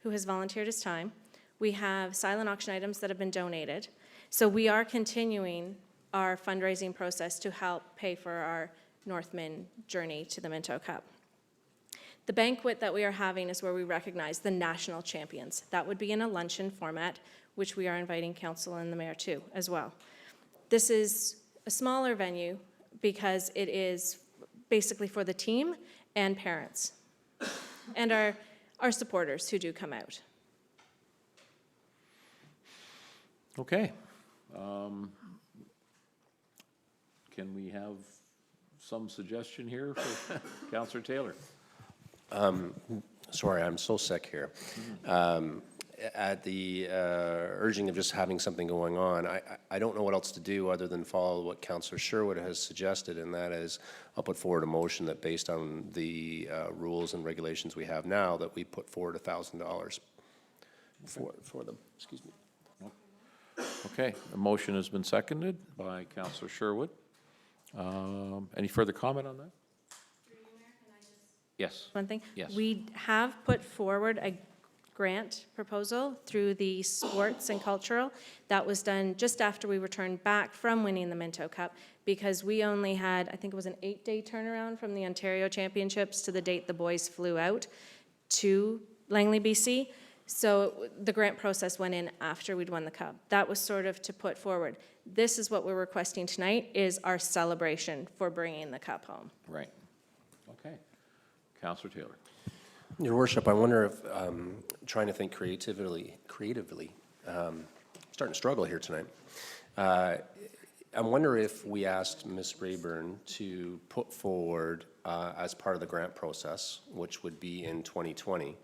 who has volunteered his time. We have silent auction items that have been donated. So we are continuing our fundraising process to help pay for our Northman journey to the Minto Cup. The banquet that we are having is where we recognize the national champions. That would be in a luncheon format, which we are inviting council and the mayor to as well. This is a smaller venue because it is basically for the team and parents and our supporters who do come out. Okay. Can we have some suggestion here for Councillor Taylor? Sorry, I'm so sick here. At the urging of just having something going on, I don't know what else to do other than follow what Councillor Sherwood has suggested, and that is I'll put forward a motion that based on the rules and regulations we have now, that we put forward $1,000 for them. Excuse me. Okay, the motion has been seconded by Councillor Sherwood. Any further comment on that? Yes. One thing? Yes. We have put forward a grant proposal through the sports and cultural. That was done just after we returned back from winning the Minto Cup because we only had, I think it was an 8-day turnaround from the Ontario Championships to the date the boys flew out to Langley, BC. So the grant process went in after we'd won the Cup. That was sort of to put forward. This is what we're requesting tonight is our celebration for bringing the Cup home. Right. Okay. Councillor Taylor. Your Worship, I wonder if, trying to think creatively, starting to struggle here tonight. I wonder if we asked Ms. Rayburn to put forward, as part of the grant process, which would be in 2020,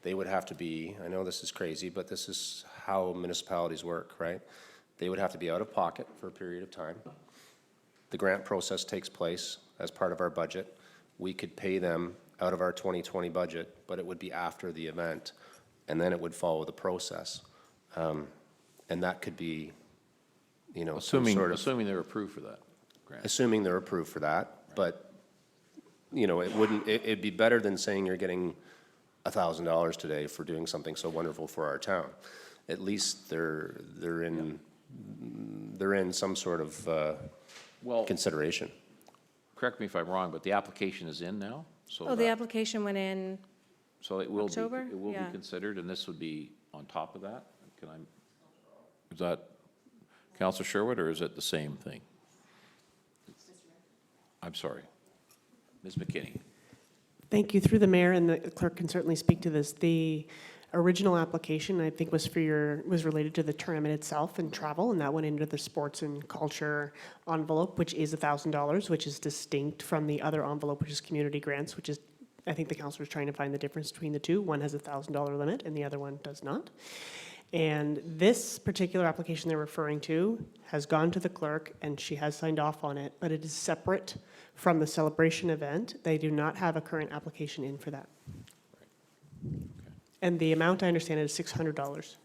they would have to be, I know this is crazy, but this is how municipalities work, right? They would have to be out of pocket for a period of time. The grant process takes place as part of our budget. We could pay them out of our 2020 budget, but it would be after the event, and then it would follow the process. And that could be, you know, Assuming they're approved for that grant. assuming they're approved for that, right. But, you know, it'd be better than saying you're getting $1,000 today for doing something so wonderful for our town. At least they're in some sort of consideration. Correct me if I'm wrong, but the application is in now? So The application went in So it will October? be, it will be Yeah. considered, and this would be on top of that? Is that Councillor Sherwood, or is it the same thing? I'm sorry. Ms. McKinney. Thank you. Through the mayor, and the clerk can certainly speak to this. The original application, I think, was related to the tournament itself and travel, and that went into the sports and culture envelope, which is $1,000, which is distinct from the other envelope, which is community grants, which is, I think the council was trying to find the difference between the two. One has a $1,000 limit and the other one does not. And this particular application they're referring to has gone to the clerk and she has signed off on it, but it is separate from the celebration event. They do not have a current application in for that. And the amount, I understand, is $600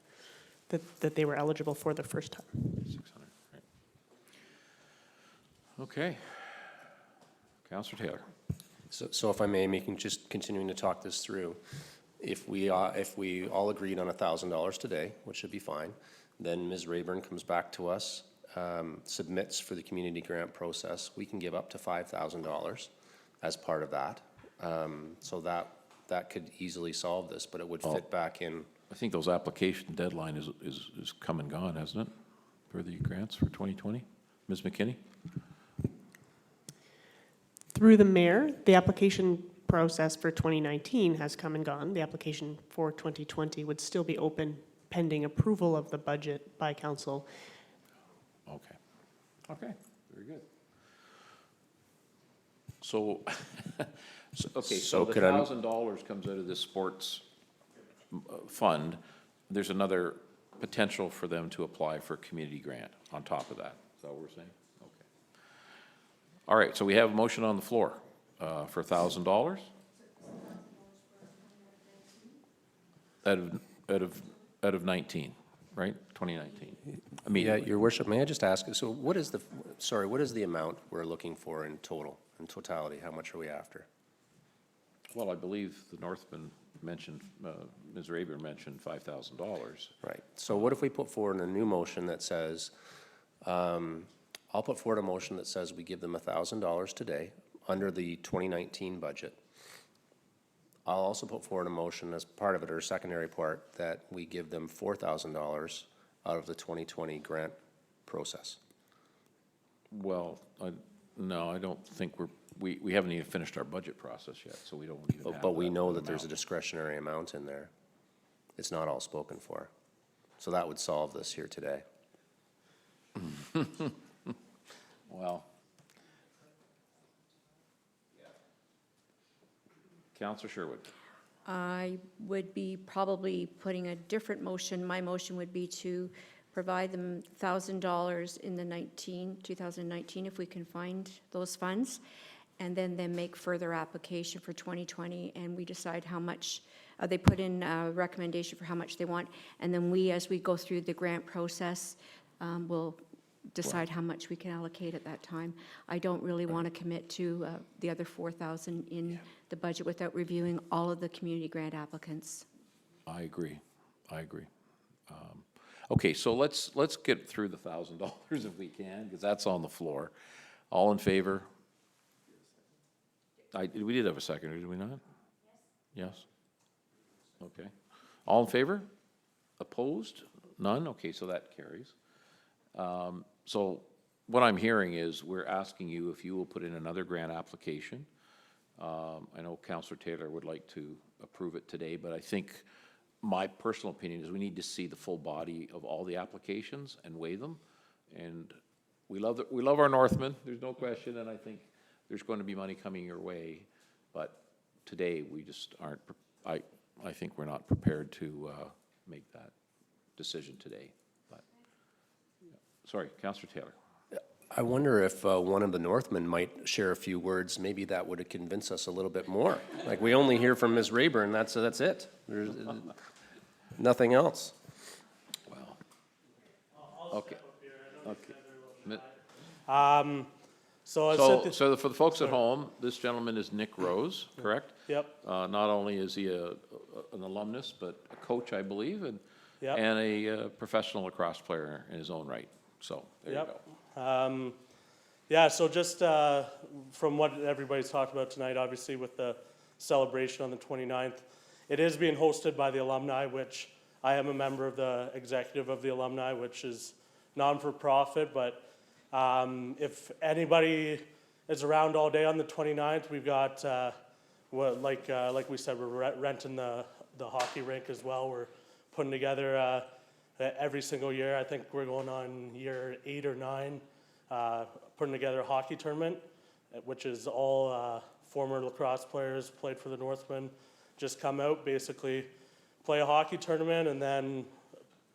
that they were eligible for the first time. 600, right. Okay. Councillor Taylor. So if I may, just continuing to talk this through, if we all agreed on $1,000 today, which should be fine, then Ms. Rayburn comes back to us, submits for the community grant process, we can give up to $5,000 as part of that. So that could easily solve this, but it would fit back in. I think those application deadline is come and gone, hasn't it, for the grants for 2020? Ms. McKinney? Through the mayor, the application process for 2019 has come and gone. The application for 2020 would still be open pending approval of the budget by council. Okay. Okay, very good. So, so the $1,000 comes out of this sports fund. There's another potential for them to apply for a community grant on top of that. Is that what we're saying? Okay. All right, so we have a motion on the floor for $1,000 out of 19, right? 2019. Yeah, Your Worship, may I just ask, so what is the amount we're looking for in totality? How much are we after? Well, I believe the Northman mentioned, Ms. Rayburn mentioned $5,000. Right. So what if we put forward a new motion that says, I'll put forward a motion that says we give them $1,000 today under the 2019 budget. I'll also put forward a motion as part of it, or a secondary part, that we give them $4,000 out of the 2020 grant process. Well, no, I don't think we haven't even finished our budget process yet, so we don't even have But we know that amount. there's a discretionary amount in there. It's not all spoken for. So that would solve this here today. Well. Councillor Sherwood. I would be probably putting a different motion. My motion would be to provide them $1,000 in the 2019, if we can find those funds, and then make further application for 2020, and we decide how much, they put in a recommendation for how much they want, and then we, as we go through the grant process, will decide how much we can allocate at that time. I don't really want to commit to the other $4,000 in the budget without reviewing all of the community grant applicants. I agree. Okay, so let's get through the $1,000 if we can, because that's on the floor. All in favor? We did have a second, did we not? Yes. Okay. All in favor? Opposed? None? Okay, so that carries. So what I'm hearing is we're asking you if you will put in another grant application. I know Councillor Taylor would like to approve it today, but I think my personal opinion is we need to see the full body of all the applications and weigh them. And we love our Northmen, there's no question, and I think there's going to be money coming your way. But today we just aren't. I think we're not prepared to make that decision today. Sorry, Councillor Taylor. I wonder if one of the Northmen might share a few words. Maybe that would convince us a little bit more. Like, we only hear from Ms. Rayburn, that's it. There's nothing else. Well, okay. So for the folks at home, this gentleman is Nick Rose, correct? Yep. Not only is he an alumnus, but a coach, I believe, and Yep. and a professional lacrosse player in his own right. So there you go. Yeah, so just from what everybody's talked about tonight, obviously with the celebration on the 29th, it is being hosted by the alumni, which I am a member of the executive of the alumni, which is non-for-profit, but if anybody is around all day on the 29th, we've got, like we said, we're renting the the hockey rink as well. We're putting together every single year. I think we're going on year 8 or 9, putting together a hockey tournament, which is all former lacrosse players, played for the Northmen, just come out, basically play a hockey tournament, and then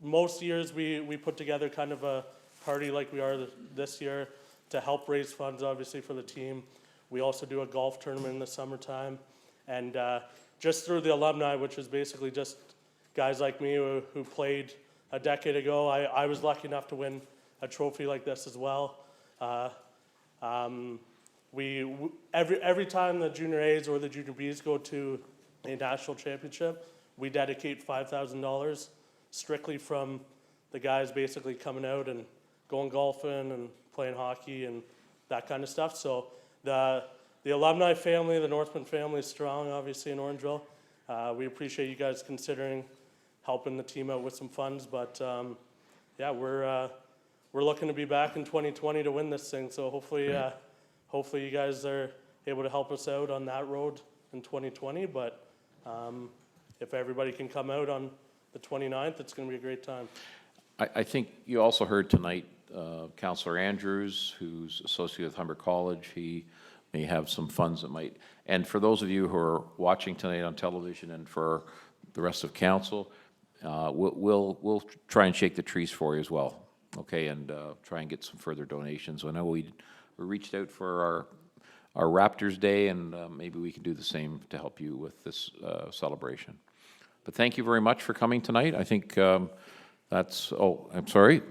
most years we put together kind of a party like we are this year to help raise funds, obviously, for the team. We also do a golf tournament in the summertime, and just through the alumni, which is basically just guys like me who played a decade ago. I was lucky enough to win a trophy like this as well. Every time the junior A's or the junior B's go to a national championship, we dedicate $5,000 strictly from the guys basically coming out and going golfing and playing hockey and that kind of stuff. So the alumni family, the Northman family is strong, obviously, in Orangeville. We appreciate you guys considering helping the team out with some funds, but yeah, we're looking to be back in 2020 to win this thing. So hopefully you guys are able to help us out on that road in 2020. But if everybody can come out on the 29th, it's going to be a great time. I think you also heard tonight Councillor Andrews, who's associated with Humber College. He may have some funds that might, and for those of you who are watching tonight on television and for the rest of council, we'll try and shake the trees for you as well, okay, and try and get some further donations. I know we reached out for our Raptors Day, and maybe we can do the same to help you with this celebration. But thank you very much for coming tonight. I think that's, oh, I'm sorry,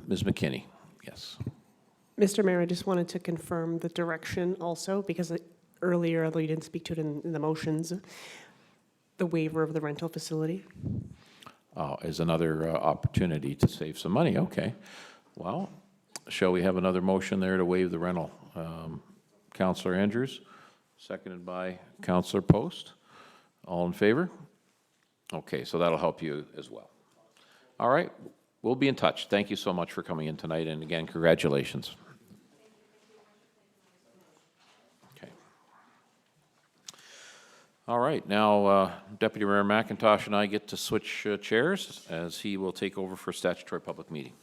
Ms. McKinney, yes. Mr. Mayor, I just wanted to confirm the direction also, because earlier, although you didn't speak to it in the motions, the waiver of the rental facility. Is another opportunity to save some money. Okay. Well, shall we have another motion there to waive the rental? Councillor Andrews, seconded by Councillor Post. All in favor? Okay, so that'll help you as well. All right, we'll be in touch. Thank you so much for coming in tonight, and again, congratulations. Okay. All right, now Deputy Mayor McIntosh and I get to switch chairs, as he will take over for statutory public meeting.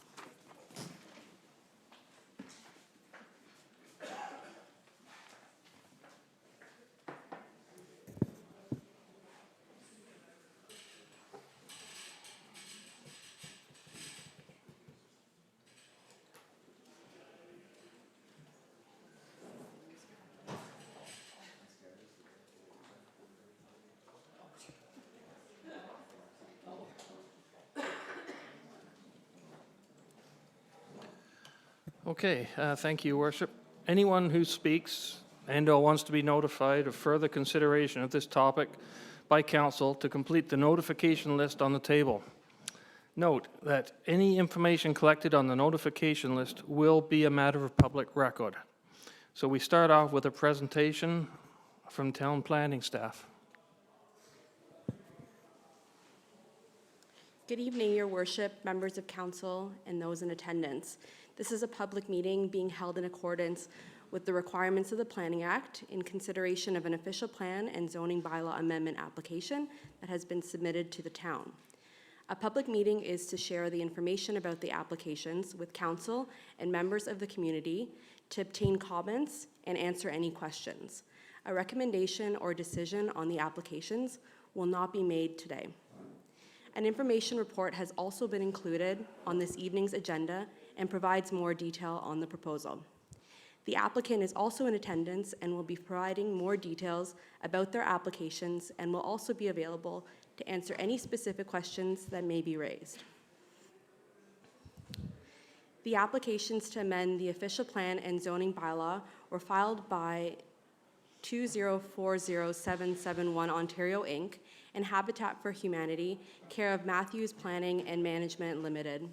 Okay, thank you, Worship. Anyone who speaks and/or wants to be notified of further consideration of this topic by council to complete the notification list on the table. Note that any information collected on the notification list will be a matter of public record. So we start off with a presentation from town planning staff. Good evening, Your Worship, members of council, and those in attendance. This is a public meeting being held in accordance with the requirements of the Planning Act in consideration of an official plan and zoning bylaw amendment application that has been submitted to the town. A public meeting is to share the information about the applications with council and members of the community to obtain comments and answer any questions. A recommendation or decision on the applications will not be made today. An information report has also been included on this evening's agenda and provides more detail on the proposal. The applicant is also in attendance and will be providing more details about their applications and will also be available to answer any specific questions that may be raised. The applications to amend the official plan and zoning bylaw were filed by 2040771 Ontario Inc. and Habitat for Humanity, care of Matthews Planning and Management Limited.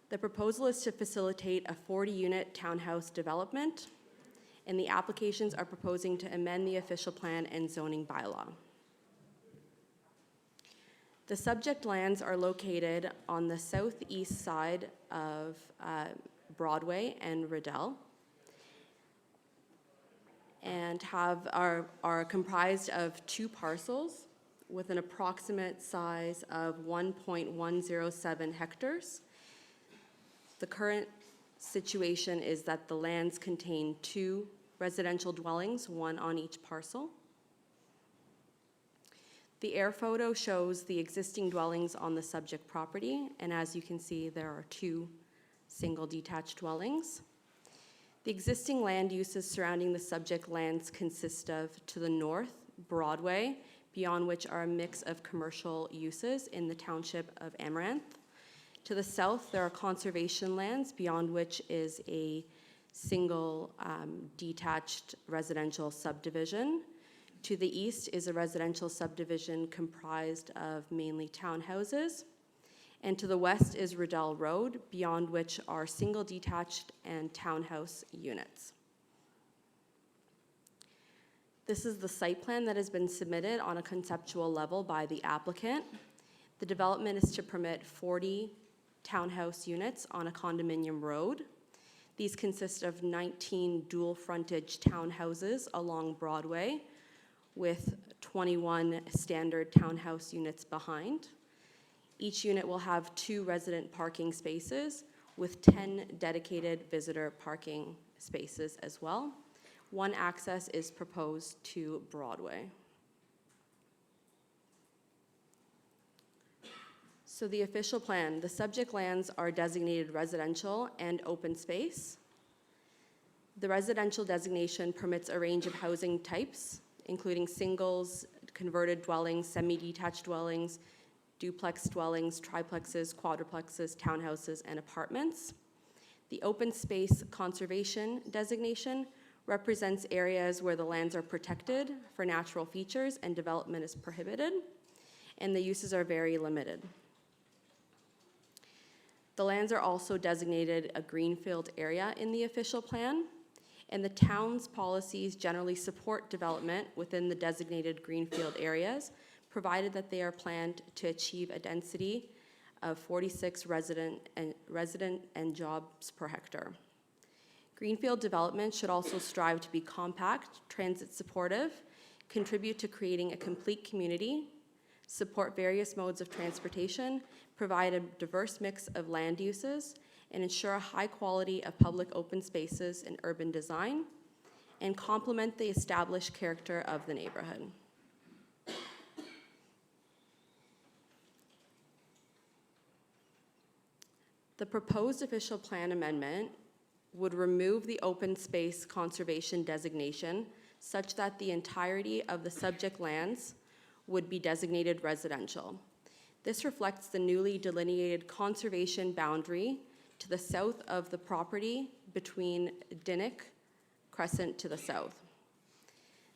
The proposal is to facilitate a 40-unit townhouse development, and the applications are proposing to amend the official plan and zoning bylaw. The subject lands are located on the southeast side of Broadway and Riddell, and are comprised of 2 parcels with an approximate size of 1.107 hectares. The current situation is that the lands contain 2 residential dwellings, 1 on each parcel. The air photo shows the existing dwellings on the subject property, and as you can see, there are 2 single detached dwellings. The existing land uses surrounding the subject lands consist of, to the north, Broadway, beyond which are a mix of commercial uses in the township of Amaranth. To the south, there are conservation lands, beyond which is a single detached residential subdivision. To the east is a residential subdivision comprised of mainly townhouses. And to the west is Riddell Road, beyond which are single detached and townhouse units. This is the site plan that has been submitted on a conceptual level by the applicant. The development is to permit 40 townhouse units on a condominium road. These consist of 19 dual frontage townhouses along Broadway with 21 standard townhouse units behind. Each unit will have 2 resident parking spaces with 10 dedicated visitor parking spaces as well. 1 access is proposed to Broadway. So the official plan, the subject lands are designated residential and open space. The residential designation permits a range of housing types, including singles, converted dwellings, semi-detached dwellings, duplex dwellings, triplexes, quadruplexes, townhouses, and apartments. The open space conservation designation represents areas where the lands are protected for natural features and development is prohibited, and the uses are very limited. The lands are also designated a greenfield area in the official plan, and the town's policies generally support development within the designated greenfield areas, provided that they are planned to achieve a density of 46 resident and jobs per hectare. Greenfield development should also strive to be compact, transit supportive, contribute to creating a complete community, support various modes of transportation, provide a diverse mix of land uses, and ensure a high quality of public open spaces and urban design, and complement the established character of the neighborhood. The proposed official plan amendment would remove the open space conservation designation such that the entirety of the subject lands would be designated residential. This reflects the newly delineated conservation boundary to the south of the property between Dinnick Crescent to the south.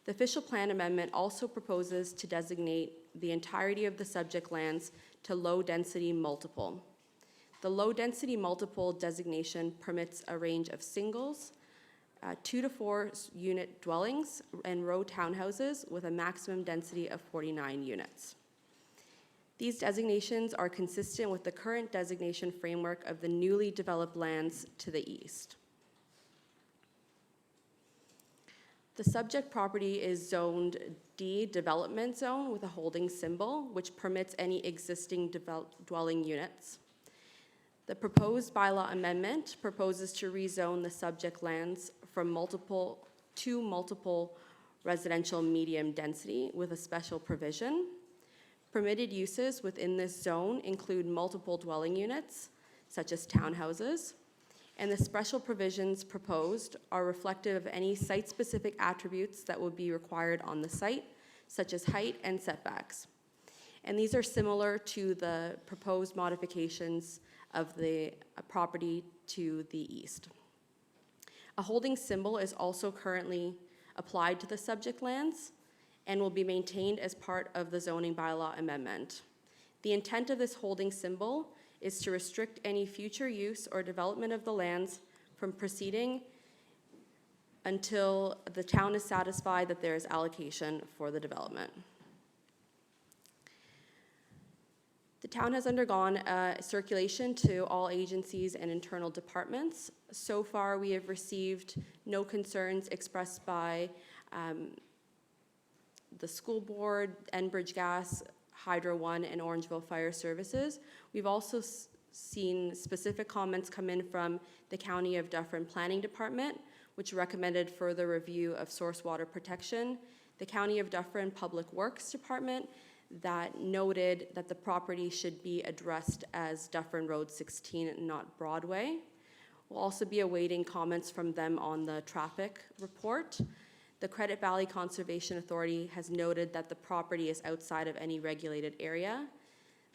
The official plan amendment also proposes to designate the entirety of the subject lands to low-density multiple. The low-density multiple designation permits a range of singles, 2 to 4 unit dwellings, and row townhouses with a maximum density of 49 units. These designations are consistent with the current designation framework of the newly developed lands to the east. The subject property is zoned D development zone with a holding symbol, which permits any existing dwelling units. The proposed bylaw amendment proposes to rezone the subject lands from multiple residential medium density with a special provision. Permitted uses within this zone include multiple dwelling units, such as townhouses, and the special provisions proposed are reflective of any site-specific attributes that would be required on the site, such as height and setbacks. And these are similar to the proposed modifications of the property to the east. A holding symbol is also currently applied to the subject lands and will be maintained as part of the zoning bylaw amendment. The intent of this holding symbol is to restrict any future use or development of the lands from proceeding until the town is satisfied that there is allocation for the development. The town has undergone circulation to all agencies and internal departments. So far, we have received no concerns expressed by the school board, Enbridge Gas, Hydro One, and Orangeville Fire Services. We've also seen specific comments come in from the County of Dufferin Planning Department, which recommended further review of source water protection. The County of Dufferin Public Works Department that noted that the property should be addressed as Dufferin Road 16 and not Broadway. We'll also be awaiting comments from them on the traffic report. The Credit Valley Conservation Authority has noted that the property is outside of any regulated area.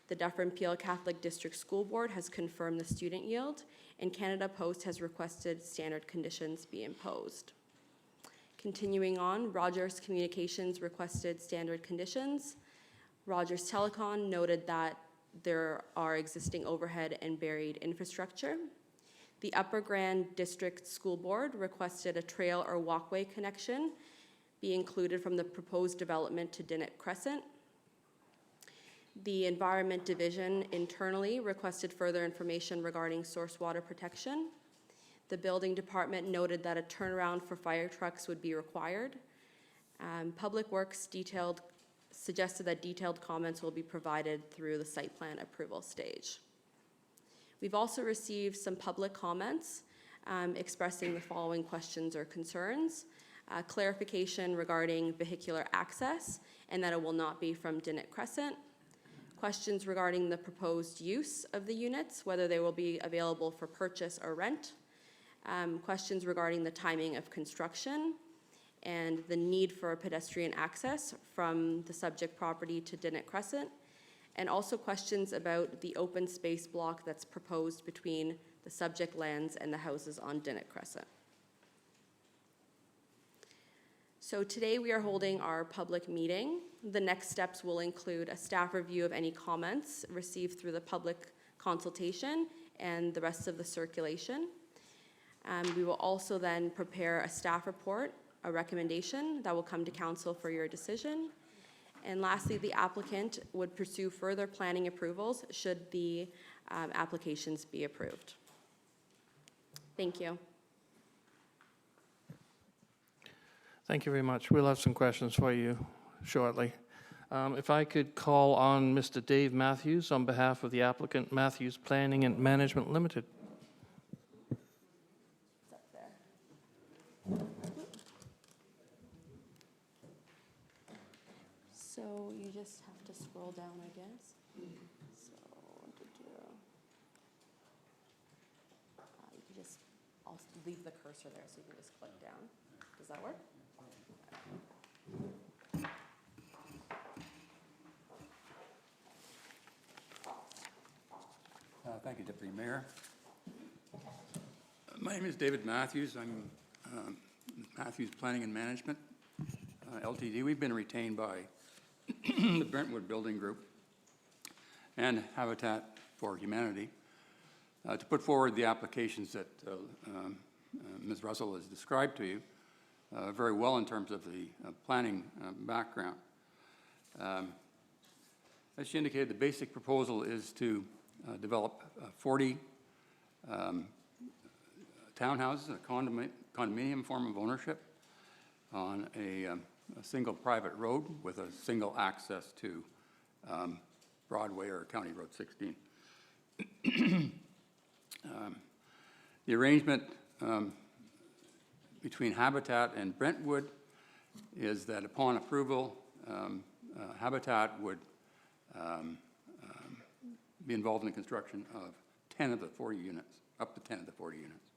The Dufferin Peel Catholic District School Board has confirmed the student yield, and Canada Post has requested standard conditions be imposed. Continuing on, Rogers Communications requested standard conditions. Rogers Telecom noted that there are existing overhead and buried infrastructure. The Upper Grand District School Board requested a trail or walkway connection be included from the proposed development to Dinnet Crescent. The Environment Division internally requested further information regarding source water protection. The Building Department noted that a turnaround for fire trucks would be required. Public Works suggested that detailed comments will be provided through the site plan approval stage. We've also received some public comments expressing the following questions or concerns. Clarification regarding vehicular access and that it will not be from Dinnet Crescent. Questions regarding the proposed use of the units, whether they will be available for purchase or rent. Questions regarding the timing of construction and the need for pedestrian access from the subject property to Dinnet Crescent. And also questions about the open space block that's proposed between the subject lands and the houses on Dinnet Crescent. So today we are holding our public meeting. The next steps will include a staff review of any comments received through the public consultation and the rest of the circulation. We will also then prepare a staff report, a recommendation that will come to council for your decision. And lastly, the applicant would pursue further planning approvals should the applications be approved. Thank you. Thank you very much. We'll have some questions for you shortly. If I could call on Mr. Dave Matthews on behalf of the applicant, Matthews Planning and Management Limited. It's up there. So you just have to scroll down, I guess. So, you can just, I'll leave the cursor there so you can just click down. Does that work? Thank you, Deputy Mayor. My name is David Matthews. I'm Matthews Planning and Management, LTD. We've been retained by the Brentwood Building Group and Habitat for Humanity to put forward the applications that Ms. Russell has described to you very well in terms of the planning background. As she indicated, the basic proposal is to develop 40 townhouses, a condominium form of ownership on a single private road with a single access to Broadway or County Road 16. The arrangement between Habitat and Brentwood is that upon approval, Habitat would be involved in the construction of 10 of the 40 units, up to 10 of the 40 units.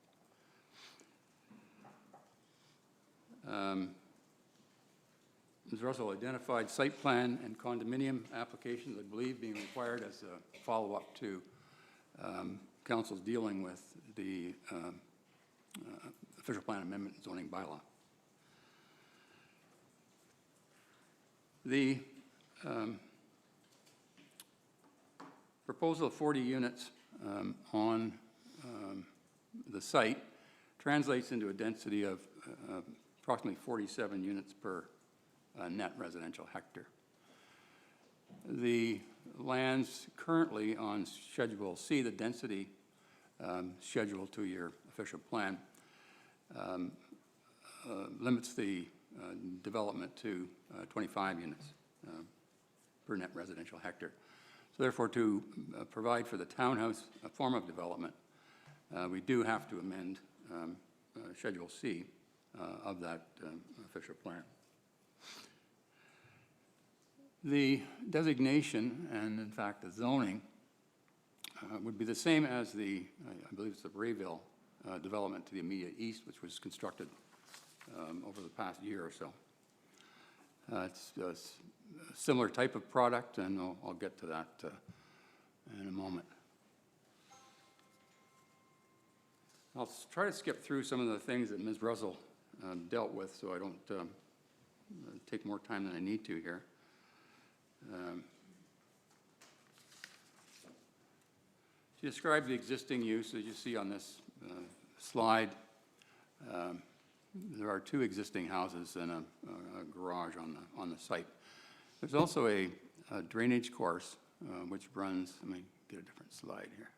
Ms. Russell identified site plan and condominium applications, I believe, being required as a follow-up to council's dealing with the official plan amendment zoning bylaw. The proposal of 40 units on the site translates into a density of approximately 47 units per net residential hectare. The lands currently on Schedule C, the density schedule to your official plan, limits the development to 25 units per net residential hectare. So therefore, to provide for the townhouse form of development, we do have to amend Schedule C of that official plan. The designation, and in fact the zoning, would be the same as the, I believe it's the Rayville development to the immediate east, which was constructed over the past year or so. It's a similar type of product, and I'll get to that in a moment. I'll try to skip through some of the things that Ms. Russell dealt with, so I don't take more time than I need to here. She described the existing use, as you see on this slide. There are 2 existing houses and a garage on the site. There's also a drainage course which runs, let me get a different slide here.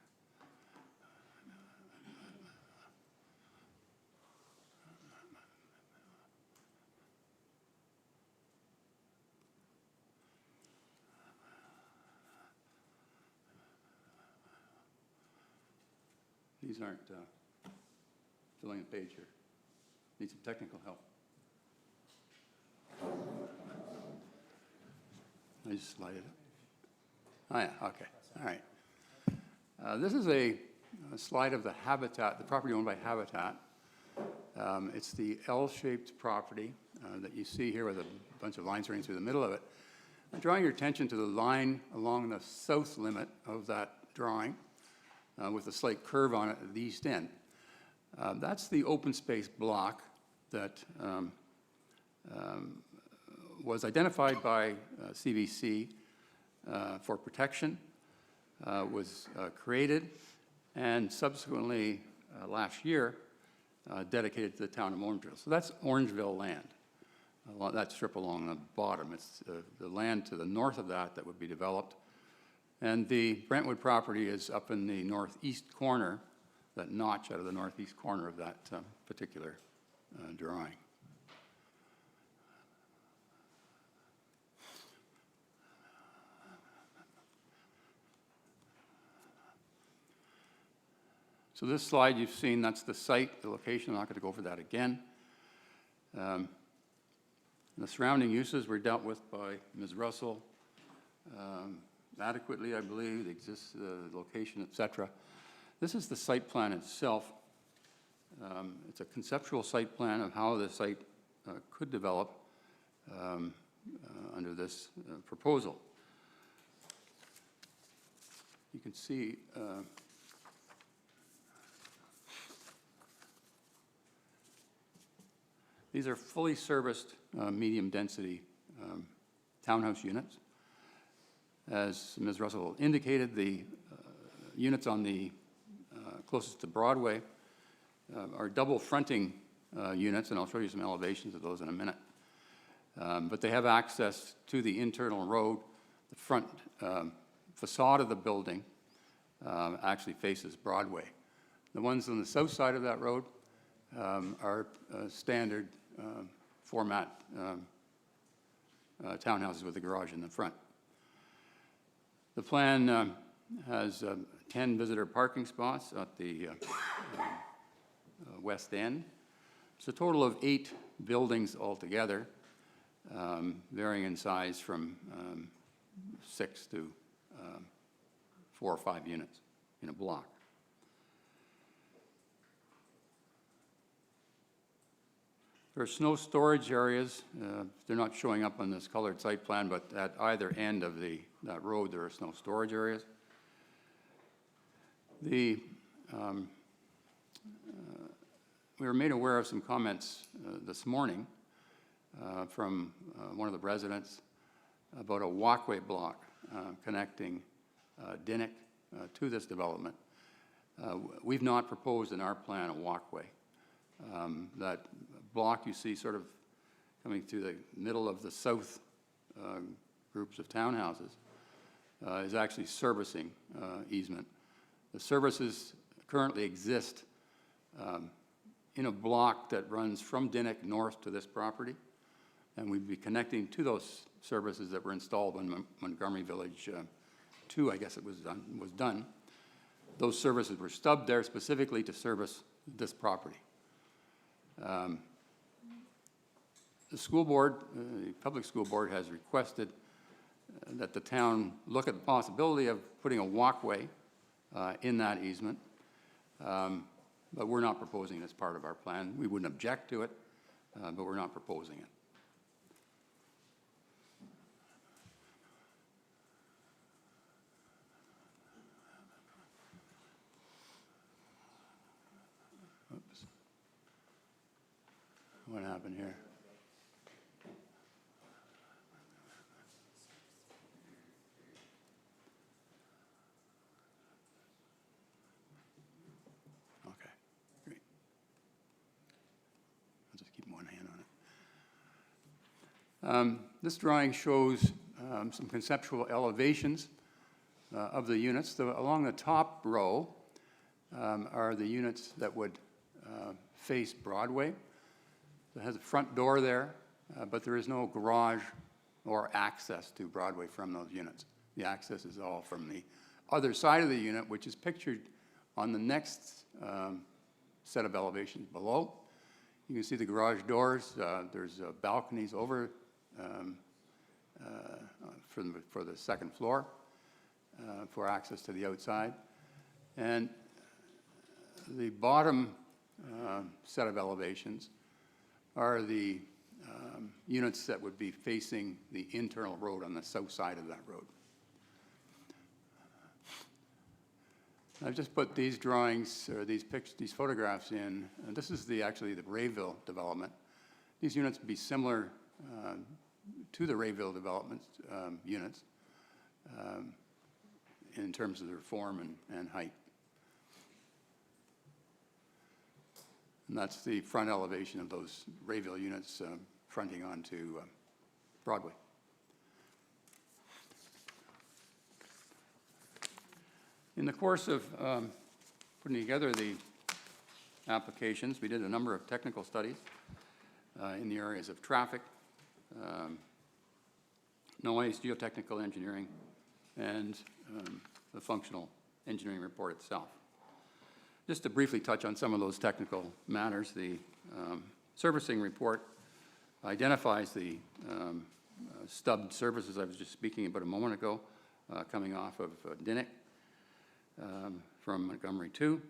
These aren't filling the page here. Need some technical help. I just slide it up. Oh yeah, okay, all right. This is a slide of the Habitat, the property owned by Habitat. It's the L-shaped property that you see here with a bunch of lines running through the middle of it. I'm drawing your attention to the line along the south limit of that drawing with a slight curve on it at the east end. That's the open space block that was identified by CVC for protection, was created, and subsequently last year dedicated to the town of Orangeville. So that's Orangeville land, that strip along the bottom. It's the land to the north of that would be developed. And the Brentwood property is up in the northeast corner, that notch out of the northeast corner of that particular drawing. So this slide you've seen, that's the site, the location. I'm not going to go over that again. The surrounding uses were dealt with by Ms. Russell adequately, I believe. The exists, location, etc. This is the site plan itself. It's a conceptual site plan of how the site could develop under this proposal. You can see these are fully serviced medium density townhouse units. As Ms. Russell indicated, the units on the closest to Broadway are double fronting units, and I'll show you some elevations of those in a minute. But they have access to the internal road. The front facade of the building actually faces Broadway. The ones on the south side of that road are standard format townhouses with a garage in the front. The plan has 10 visitor parking spots at the west end. It's a total of 8 buildings altogether, varying in size from 6 to 4 or 5 units in a block. There are snow storage areas. They're not showing up on this colored site plan, but at either end of that road there are snow storage areas. We were made aware of some comments this morning from one of the residents about a walkway block connecting Dinnick to this development. We've not proposed in our plan a walkway. That block you see sort of coming through the middle of the south groups of townhouses is actually servicing easement. The services currently exist in a block that runs from Dinnick north to this property. and we'd be connecting to those services that were installed when Montgomery Village 2, I guess it was done. Those services were stubbed there specifically to service this property. The school board, the public school board, has requested that the town look at the possibility of putting a walkway in that easement, but we're not proposing it as part of our plan. We wouldn't object to it, but we're not proposing it. Oops. What happened here? Okay, great. I'll just keep one hand on it. This drawing shows some conceptual elevations of the units. Along the top row are the units that would face Broadway. It has a front door there, but there is no garage or access to Broadway from those units. The access is all from the other side of the unit, which is pictured on the next set of elevations below. You can see the garage doors. There's balconies over for the second floor for access to the outside. And the bottom set of elevations are the units that would be facing the internal road on the south side of that road. I've just put these drawings, or these photographs in, and this is actually the Rayville development. These units would be similar to the Rayville development units in terms of their form and height. And that's the front elevation of those Rayville units fronting onto Broadway. In the course of putting together the applications, we did a number of technical studies in the areas of traffic, noise, geotechnical engineering, and the functional engineering report itself. Just to briefly touch on some of those technical matters, the servicing report identifies the stubbed services I was just speaking about a moment ago, coming off of Dinnick from Montgomery 2.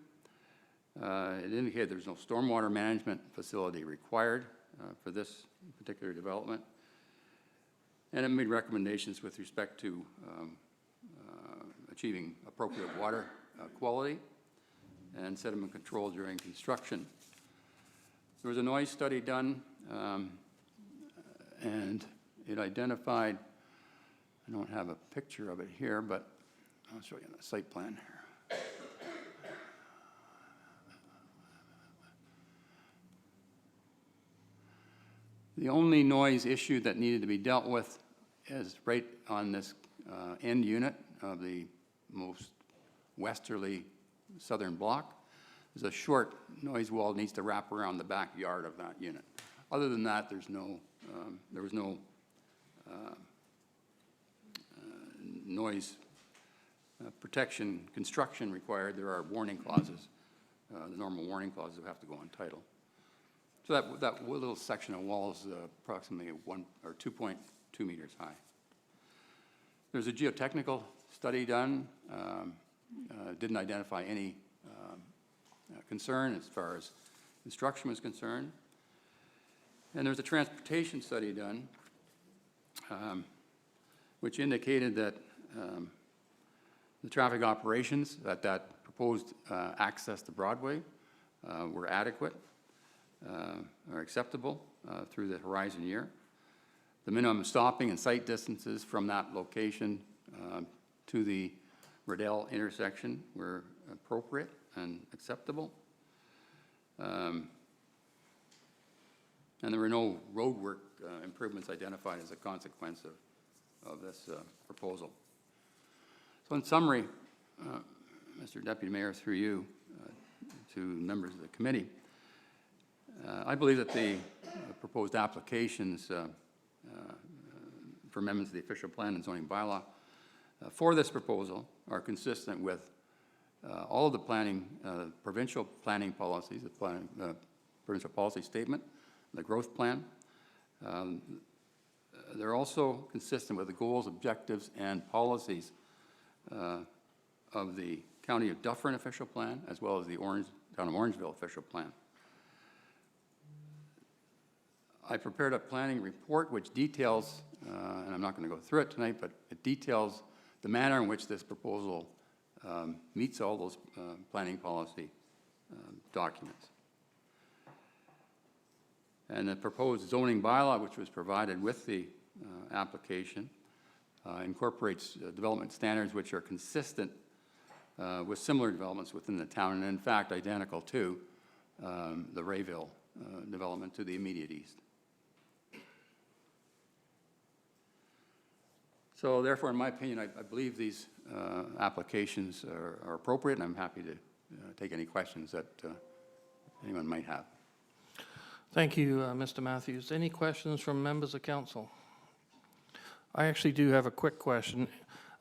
It indicated there's no stormwater management facility required for this particular development. And it made recommendations with respect to achieving appropriate water quality and sediment control during construction. There was a noise study done, and it identified, I don't have a picture of it here, but I'll show you on the site plan here. The only noise issue that needed to be dealt with is right on this end unit of the most westerly southern block. There's a short noise wall that needs to wrap around the backyard of that unit. Other than that, there was no noise protection construction required. There are warning clauses, the normal warning clauses that have to go on title. So that little section of wall is approximately 2.2 meters high. There's a geotechnical study done. Didn't identify any concern as far as construction was concerned. And there's a transportation study done, which indicated that the traffic operations at that proposed access to Broadway were adequate or acceptable through the horizon year. The minimum stopping and sight distances from that location to the Riddell intersection were appropriate and acceptable. And there were no roadwork improvements identified as a consequence of this proposal. So in summary, Mr. Deputy Mayor, through you to members of the committee, I believe that the proposed applications for amendments to the official plan and zoning bylaw for this proposal are consistent with all of the provincial planning policies, the provincial policy statement, the growth plan. They're also consistent with the goals, objectives, and policies of the County of Dufferin official plan, as well as the Town of Orangeville official plan. I prepared a planning report which details, and I'm not going to go through it tonight, but it details the manner in which this proposal meets all those planning policy documents. And the proposed zoning bylaw, which was provided with the application, incorporates development standards which are consistent with similar developments within the town, and in fact identical to the Rayville development to the immediate east. So therefore, in my opinion, I believe these applications are appropriate, and I'm happy to take any questions that anyone might have. Thank you, Mr. Matthews. Any questions from members of council? I actually do have a quick question.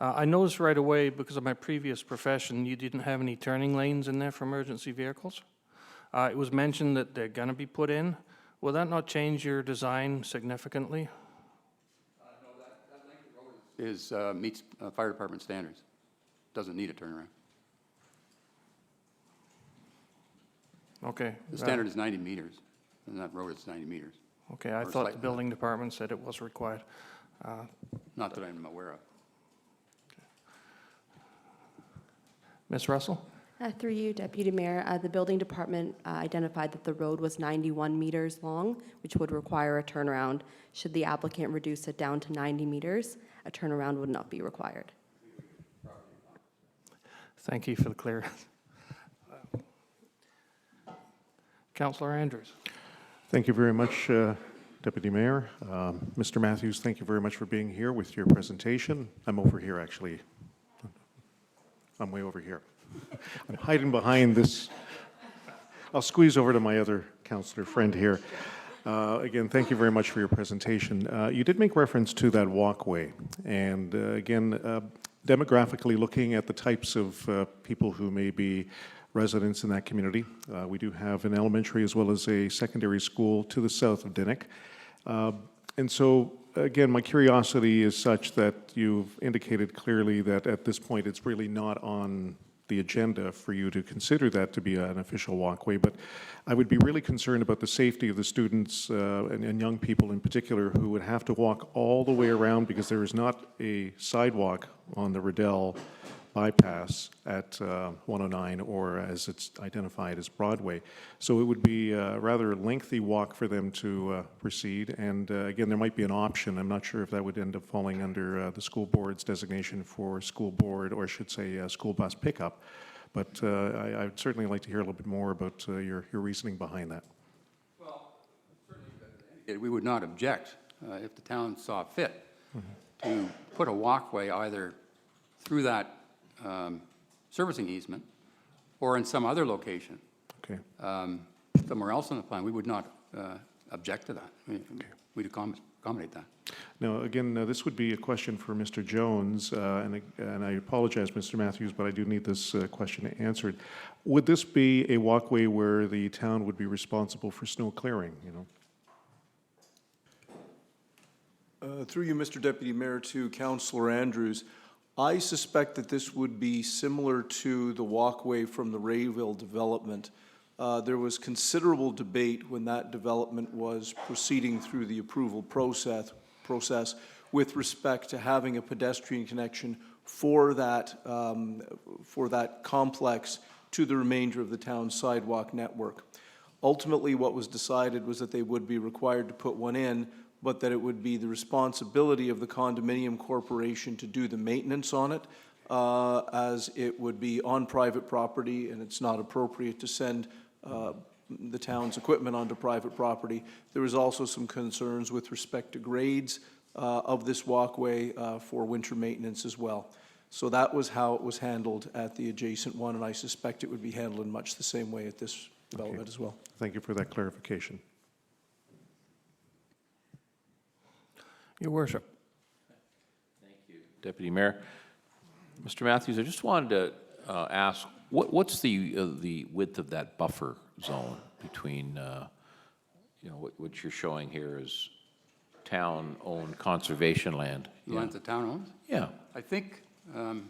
I noticed right away, because of my previous profession, you didn't have any turning lanes in there for emergency vehicles. It was mentioned that they're going to be put in. Will that not change your design significantly? No, that length of road meets fire department standards. Doesn't need a turnaround. Okay. The standard is 90 meters, and that road is 90 meters. Okay, I thought the building department said it was required. Not that I'm aware of. Ms. Russell? Through you, Deputy Mayor, the building department identified that the road was 91 meters long, which would require a turnaround. Should the applicant reduce it down to 90 meters, a turnaround would not be required. Thank you for the clearance. Councillor Andrews. Thank you very much, Deputy Mayor. Mr. Matthews, thank you very much for being here with your presentation. I'm over here, actually. I'm way over here. I'm hiding behind this. I'll squeeze over to my other councillor friend here. Again, thank you very much for your presentation. You did make reference to that walkway. And again, demographically looking at the types of people who may be residents in that community, we do have an elementary as well as a secondary school to the south of Dinnick. And so, again, my curiosity is such that you've indicated clearly that at this point it's really not on the agenda for you to consider that to be an official walkway, but I would be really concerned about the safety of the students and young people in particular who would have to walk all the way around because there is not a sidewalk on the Riddell bypass at 109, or as it's identified as Broadway. So it would be a rather lengthy walk for them to proceed, and again, there might be an option. I'm not sure if that would end up falling under the school board's designation for school board, or I should say school bus pickup, but I'd certainly like to hear a little bit more about your reasoning behind that. Well, certainly we would not object if the town saw fit to put a walkway either through that servicing easement or in some other location. Okay. Somewhere else on the plan. We would not object to that. We'd accommodate that. Now, again, this would be a question for Mr. Jones, and I apologize, Mr. Matthews, but I do need this question answered. Would this be a walkway where the town would be responsible for snow clearing, you know? Through you, Mr. Deputy Mayor, to Councillor Andrews, I suspect that this would be similar to the walkway from the Rayville development. There was considerable debate when that development was proceeding through the approval process with respect to having a pedestrian connection for that complex to the remainder of the town's sidewalk network. Ultimately, what was decided was that they would be required to put one in, but that it would be the responsibility of the condominium corporation to do the maintenance on it, as it would be on private property, and it's not appropriate to send the town's equipment onto private property. There was also some concerns with respect to grades of this walkway for winter maintenance as well. So that was how it was handled at the adjacent one, and I suspect it would be handled in much the same way at this development as well. Thank you for that clarification. Your Worship. Deputy Mayor. Mr. Matthews, I just wanted to ask, what's the width of that buffer zone between, you know, what you're showing here is town-owned conservation land? The lands the town owns? Yeah. I think the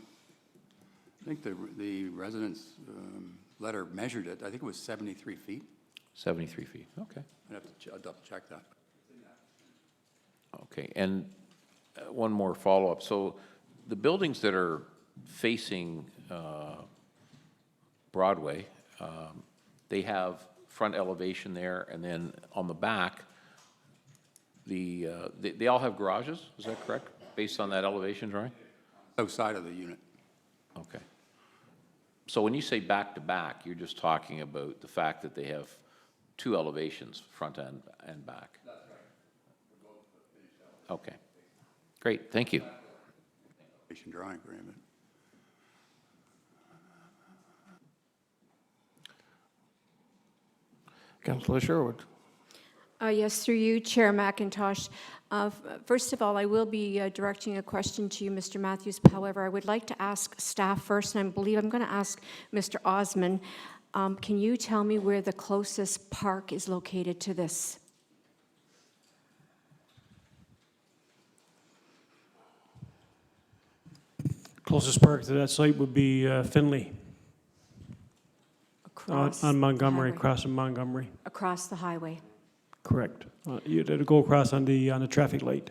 residents' letter measured it. I think it was 73 feet. 73 feet, okay. I'll double check that. Okay, and one more follow-up. So the buildings that are facing Broadway, they have front elevation there, and then on the back, they all have garages, is that correct? Based on that elevation drawing? Outside of the unit. Okay. So when you say back-to-back, you're just talking about the fact that they have two elevations, front and back? That's right. Okay. Great, thank you. Drawing agreement. Councillor Sherwood. Yes, through you, Chair McIntosh. First of all, I will be directing a question to you, Mr. Matthews. However, I would like to ask staff first, and I believe I'm going to ask Mr. Osman. Can you tell me where the closest park is located to this? Closest park to that site would be Finley. On Montgomery, across from Montgomery. Across the highway. Correct. You'd have to go across on the traffic light.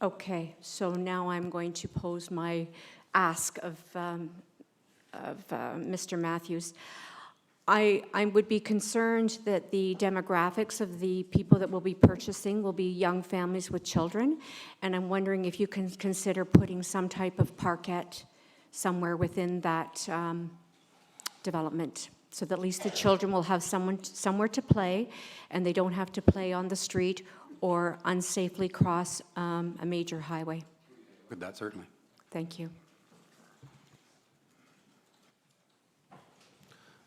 Okay, so now I'm going to pose my ask of Mr. Matthews. I would be concerned that the demographics of the people that will be purchasing will be young families with children, and I'm wondering if you can consider putting some type of parkette somewhere within that development, so that at least the children will have somewhere to play, and they don't have to play on the street or unsafely cross a major highway. With that, certainly. Thank you.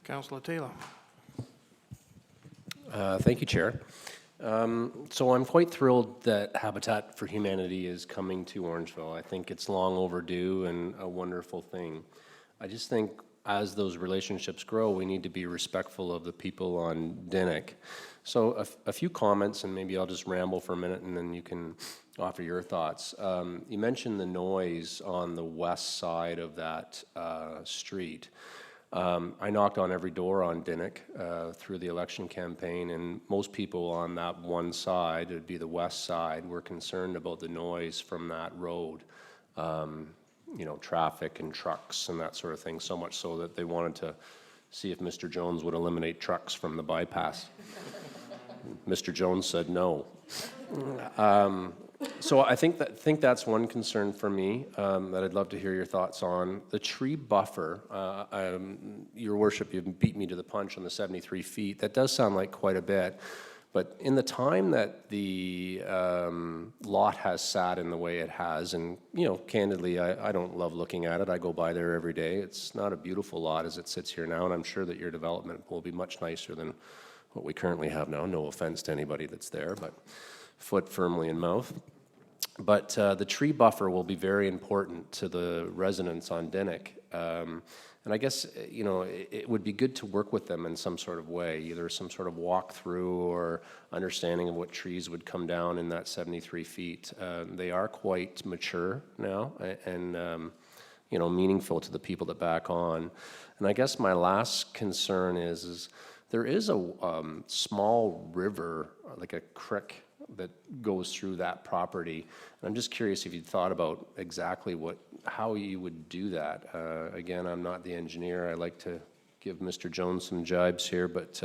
Councillor Taylor. Thank you, Chair. So I'm quite thrilled that Habitat for Humanity is coming to Orangeville. I think it's long overdue and a wonderful thing. I just think as those relationships grow, we need to be respectful of the people on Dinnick. So a few comments, and maybe I'll just ramble for a minute and then you can offer your thoughts. You mentioned the noise on the west side of that street. I knocked on every door on Dinnick through the election campaign, and most people on that one side, it would be the west side, were concerned about the noise from that road. You know, traffic and trucks and that sort of thing, so much so that they wanted to see if Mr. Jones would eliminate trucks from the bypass. Mr. Jones said no. So I think that's one concern for me that I'd love to hear your thoughts on. The tree buffer, Your Worship, you've beat me to the punch on the 73 feet. That does sound like quite a bit. But in the time that the lot has sat in the way it has, and, you know, candidly, I don't love looking at it. I go by there every day. It's not a beautiful lot as it sits here now, and I'm sure that your development will be much nicer than what we currently have now. No offense to anybody that's there, but foot firmly in mouth. But the tree buffer will be very important to the residents on Dinnick. And I guess, you know, it would be good to work with them in some sort of way, either some sort of walkthrough or understanding of what trees would come down in that 73 feet. They are quite mature now and you know, meaningful to the people that back on. And I guess my last concern is there is a small river, like a creek, that goes through that property. And I'm just curious if you'd thought about exactly how you would do that. Again, I'm not the engineer. I like to give Mr. Jones some jibes here, but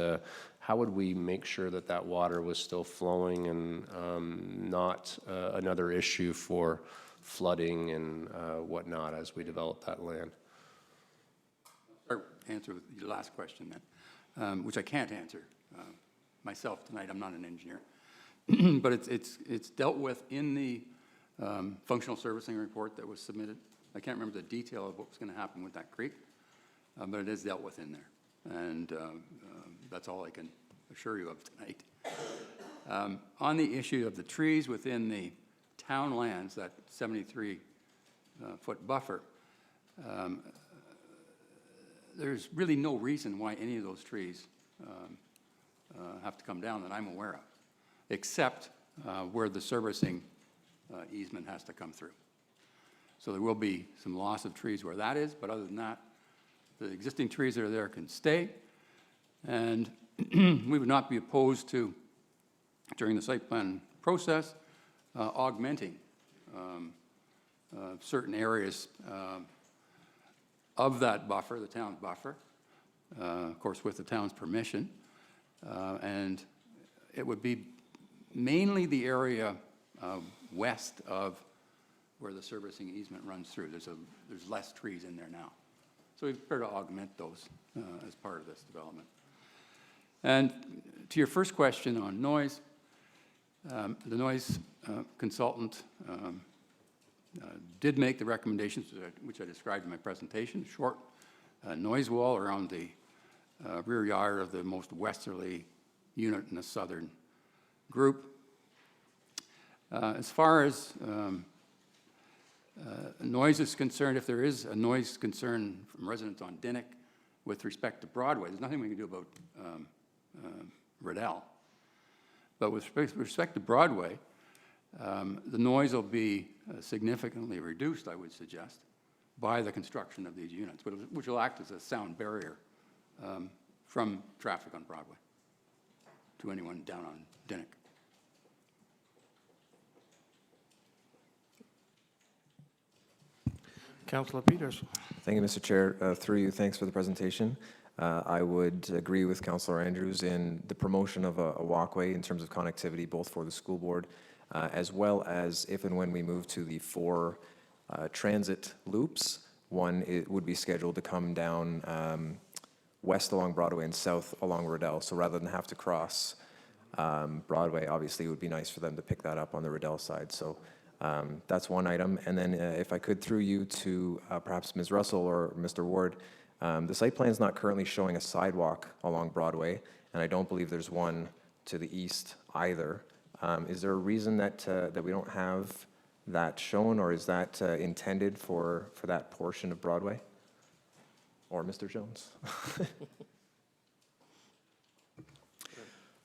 how would we make sure that that water was still flowing and not another issue for flooding and whatnot as we develop that land? I'll answer with your last question then, which I can't answer myself tonight. I'm not an engineer. But it's dealt with in the functional servicing report that was submitted. I can't remember the detail of what was going to happen with that creek, but it is dealt with in there. And that's all I can assure you of tonight. On the issue of the trees within the town lands, that 73 foot buffer. There's really no reason why any of those trees have to come down that I'm aware of, except where the servicing easement has to come through. So there will be some loss of trees where that is, but other than that, the existing trees that are there can stay. And we would not be opposed to, during the site plan process, augmenting certain areas of that buffer, the town's buffer, of course with the town's permission. And it would be mainly the area west of where the servicing easement runs through. There's less trees in there now. So we prefer to augment those as part of this development. And to your first question on noise, the noise consultant did make the recommendations which I described in my presentation, short noise wall around the rear yard of the most westerly unit in the southern group. As far as noise is concerned, if there is a noise concern from residents on Dinnick with respect to Broadway, there's nothing we can do about Rationale. But with respect to Broadway, the noise will be significantly reduced, I would suggest, by the construction of these units, which will act as a sound barrier from traffic on Broadway to anyone down on Dinnick. Councillor Peters. Thank you, Mr. Chair. Through you, thanks for the presentation. I would agree with Councillor Andrews in the promotion of a walkway in terms of connectivity, both for the school board, as well as if and when we move to the 4 transit loops, one it would be scheduled to come down west along Broadway and south along Rationale. So rather than have to cross Broadway, obviously it would be nice for them to pick that up on the Rationale side. So that's one item. And then if I could, through you to perhaps Ms. Russell or Mr. Ward, the site plan is not currently showing a sidewalk along Broadway, and I don't believe there's one to the east either. Is there a reason that we don't have that shown, or is that intended for that portion of Broadway? Or Mr. Jones?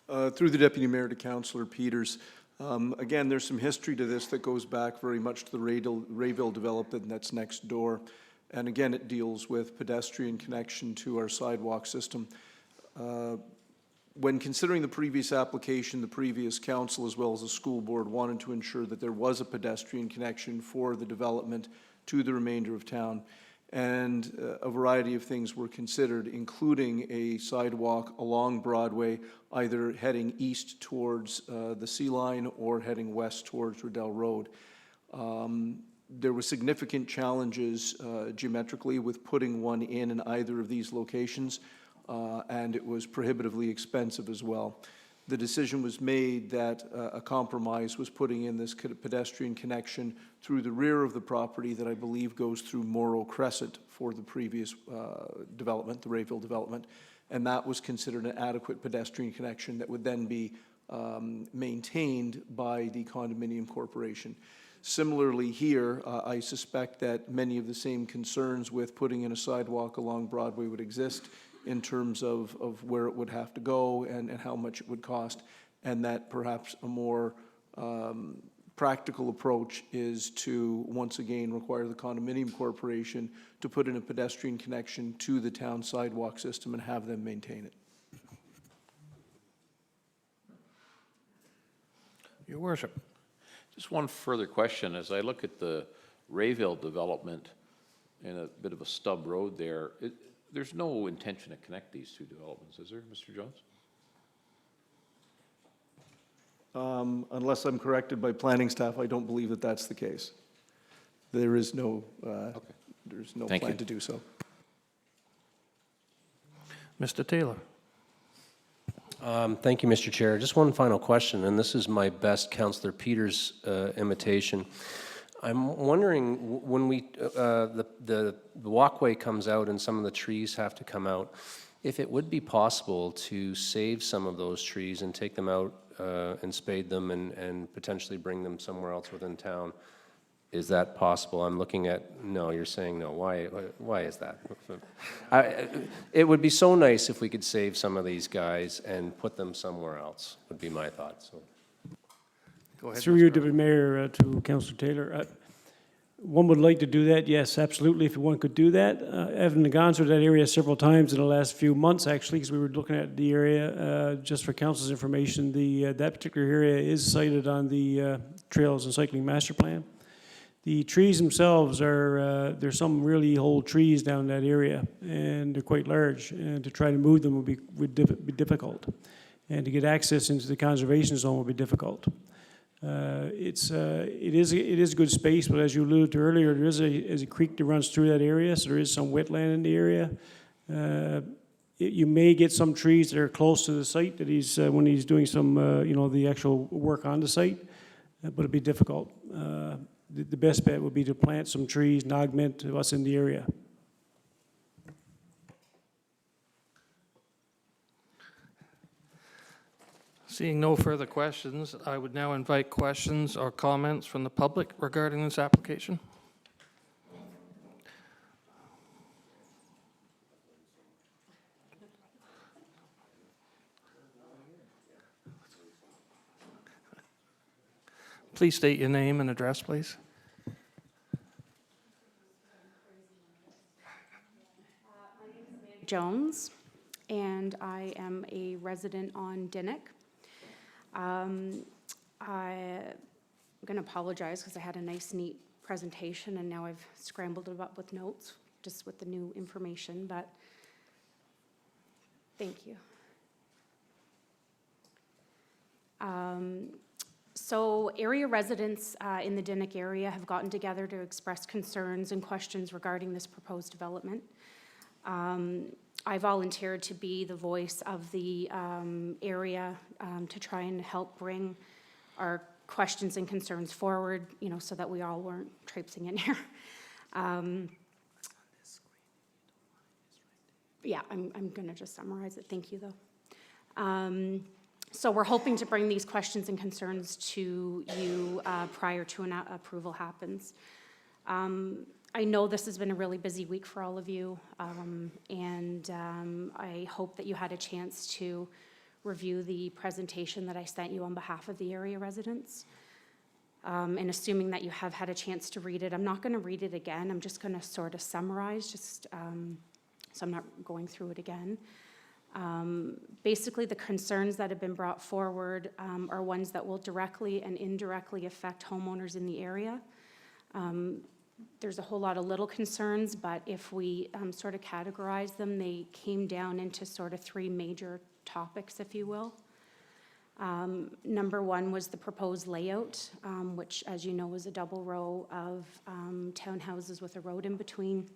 Through the Deputy Mayor to Councillor Peters. Again, there's some history to this that goes back very much to the Rayville development that's next door. And again, it deals with pedestrian connection to our sidewalk system. When considering the previous application, the previous council as well as the school board wanted to ensure that there was a pedestrian connection for the development to the remainder of town. And a variety of things were considered, including a sidewalk along Broadway, either heading east towards the Sea Line or heading west towards Rationale Road. There were significant challenges geometrically with putting one in either of these locations, and it was prohibitively expensive as well. The decision was made that a compromise was putting in this pedestrian connection through the rear of the property that I believe goes through Morrow Crescent for the previous development, the Rayville development, and that was considered an adequate pedestrian connection that would then be maintained by the condominium corporation. Similarly here, I suspect that many of the same concerns with putting in a sidewalk along Broadway would exist in terms of where it would have to go and how much it would cost, and that perhaps a more practical approach is to once again require the condominium corporation to put in a pedestrian connection to the town sidewalk system and have them maintain it. Your Worship. Just one further question. As I look at the Rayville development and a bit of a stub road there, there's no intention to connect these two developments, is there, Mr. Jones? Unless I'm corrected by planning staff, I don't believe that that's the case. There is no, there's no plan to do so. Mr. Taylor. Thank you, Mr. Chair. Just one final question, and this is my best Councillor Peters imitation. I'm wondering, when the walkway comes out and some of the trees have to come out, if it would be possible to save some of those trees and take them out and spade them and potentially bring them somewhere else within town Is that possible? I'm looking at, no, you're saying no. Why is that? It would be so nice if we could save some of these guys and put them somewhere else, would be my thought, so. Go ahead, Through Mr. you, Earl. Deputy Mayor, to Councillor Taylor. One would like to do that, yes, absolutely, if one could do that. I've gone through that area several times in the last few months, actually, because we were looking at the area. Just for council's information, that particular area is cited on the Trails and Cycling Master Plan. The trees themselves are, there's some really old trees down in that area, and they're quite large, and to try to move them would be difficult. And to get access into the conservation zone would be difficult. It is a good space, but as you alluded to earlier, there is a creek that runs through that area, so there is some wetland in the area. You may get some trees that are close to the site that when he's doing some, the actual work on the site, but it'd be difficult. The best bet would be to plant some trees and augment what's in the area. Seeing no further questions, I would now invite questions or comments from the public regarding this application. Please state your name and address, please. Jones, and I am a resident on Dinnick. I'm going to apologize because I had a nice, neat presentation, and now I've scrambled it up with notes, just with the new information, but thank you. So area residents in the Dinnick area have gotten together to express concerns and questions regarding this proposed development. I volunteered to be the voice of the area to try and help bring our questions and concerns forward, so that we all weren't traipsing in here. Yeah, I'm going to just summarize it. Thank you, though. So we're hoping to bring these questions and concerns to you prior to an approval happens. I know this has been a really busy week for all of you, and I hope that you had a chance to review the presentation that I sent you on behalf of the area residents. And assuming that you have had a chance to read it, I'm not going to read it again. I'm just going to sort of summarize, so I'm not going through it again. Basically, the concerns that have been brought forward are ones that will directly and indirectly affect homeowners in the area. There's a whole lot of little concerns, but if we sort of categorize them, they came down into sort of three major topics, if you will. Number one was the proposed layout, which, as you know, is a double row of townhouses with a road in between.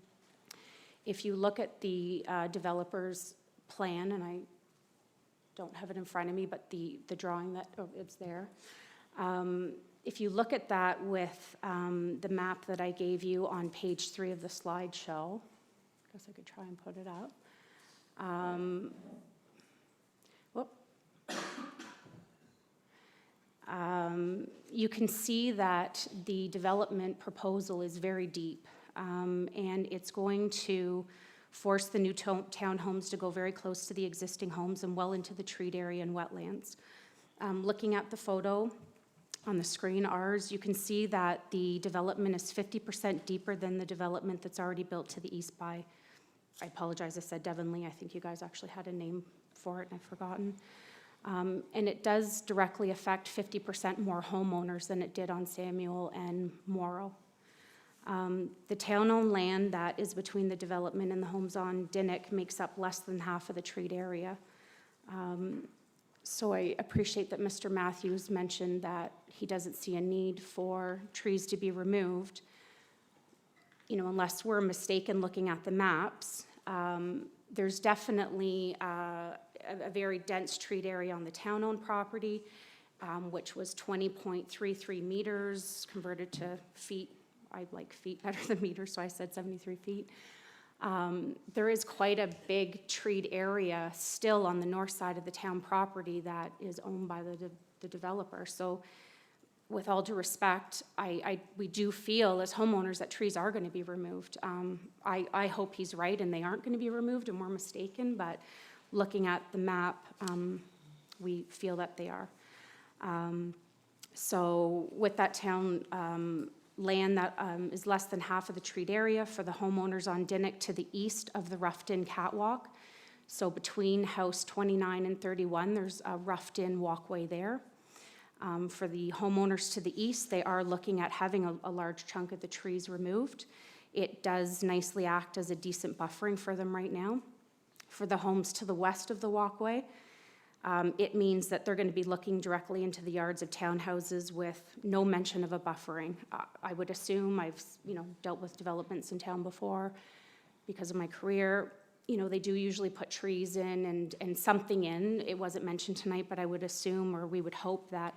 If you look at the developer's plan, and I don't have it in front of me, but the drawing that, it's there. If you look at that with the map that I gave you on page 3 of the slideshow, I guess I could try and put it up. You can see that the development proposal is very deep, and it's going to force the new townhomes to go very close to the existing homes and well into the treed area and wetlands. Looking at the photo on the screen, ours, you can see that the development is 50% deeper than the development that's already built to the east by, I apologize, I said Devonlea. I think you guys actually had a name for it and I've forgotten. And it does directly affect 50% more homeowners than it did on Samuel and Morrow. The town-owned land that is between the development and the homes on Dinnick makes up less than half of the treed area. So I appreciate that Mr. Matthews mentioned that he doesn't see a need for trees to be removed. Unless we're mistaken looking at the maps, there's definitely a very dense treed area on the town-owned property, which was 20.33 meters converted to feet. I like feet better than meters, so I said 73 feet. There is quite a big treed area still on the north side of the town property that is owned by the developer. So with all due respect, we do feel as homeowners that trees are going to be removed. I hope he's right and they aren't going to be removed and we're mistaken, but looking at the map, we feel that they are. So with that town land that is less than half of the treed area for the homeowners on Dinnick to the east of the roughed-in catwalk. So between house 29 and 31, there's a roughed-in walkway there. For the homeowners to the east, they are looking at having a large chunk of the trees removed. It does nicely act as a decent buffering for them right now. For the homes to the west of the walkway, it means that they're going to be looking directly into the yards of townhouses with no mention of a buffering. I would assume, I've dealt with developments in town before because of my career. They do usually put trees in and something in. It wasn't mentioned tonight, but I would assume, or we would hope, that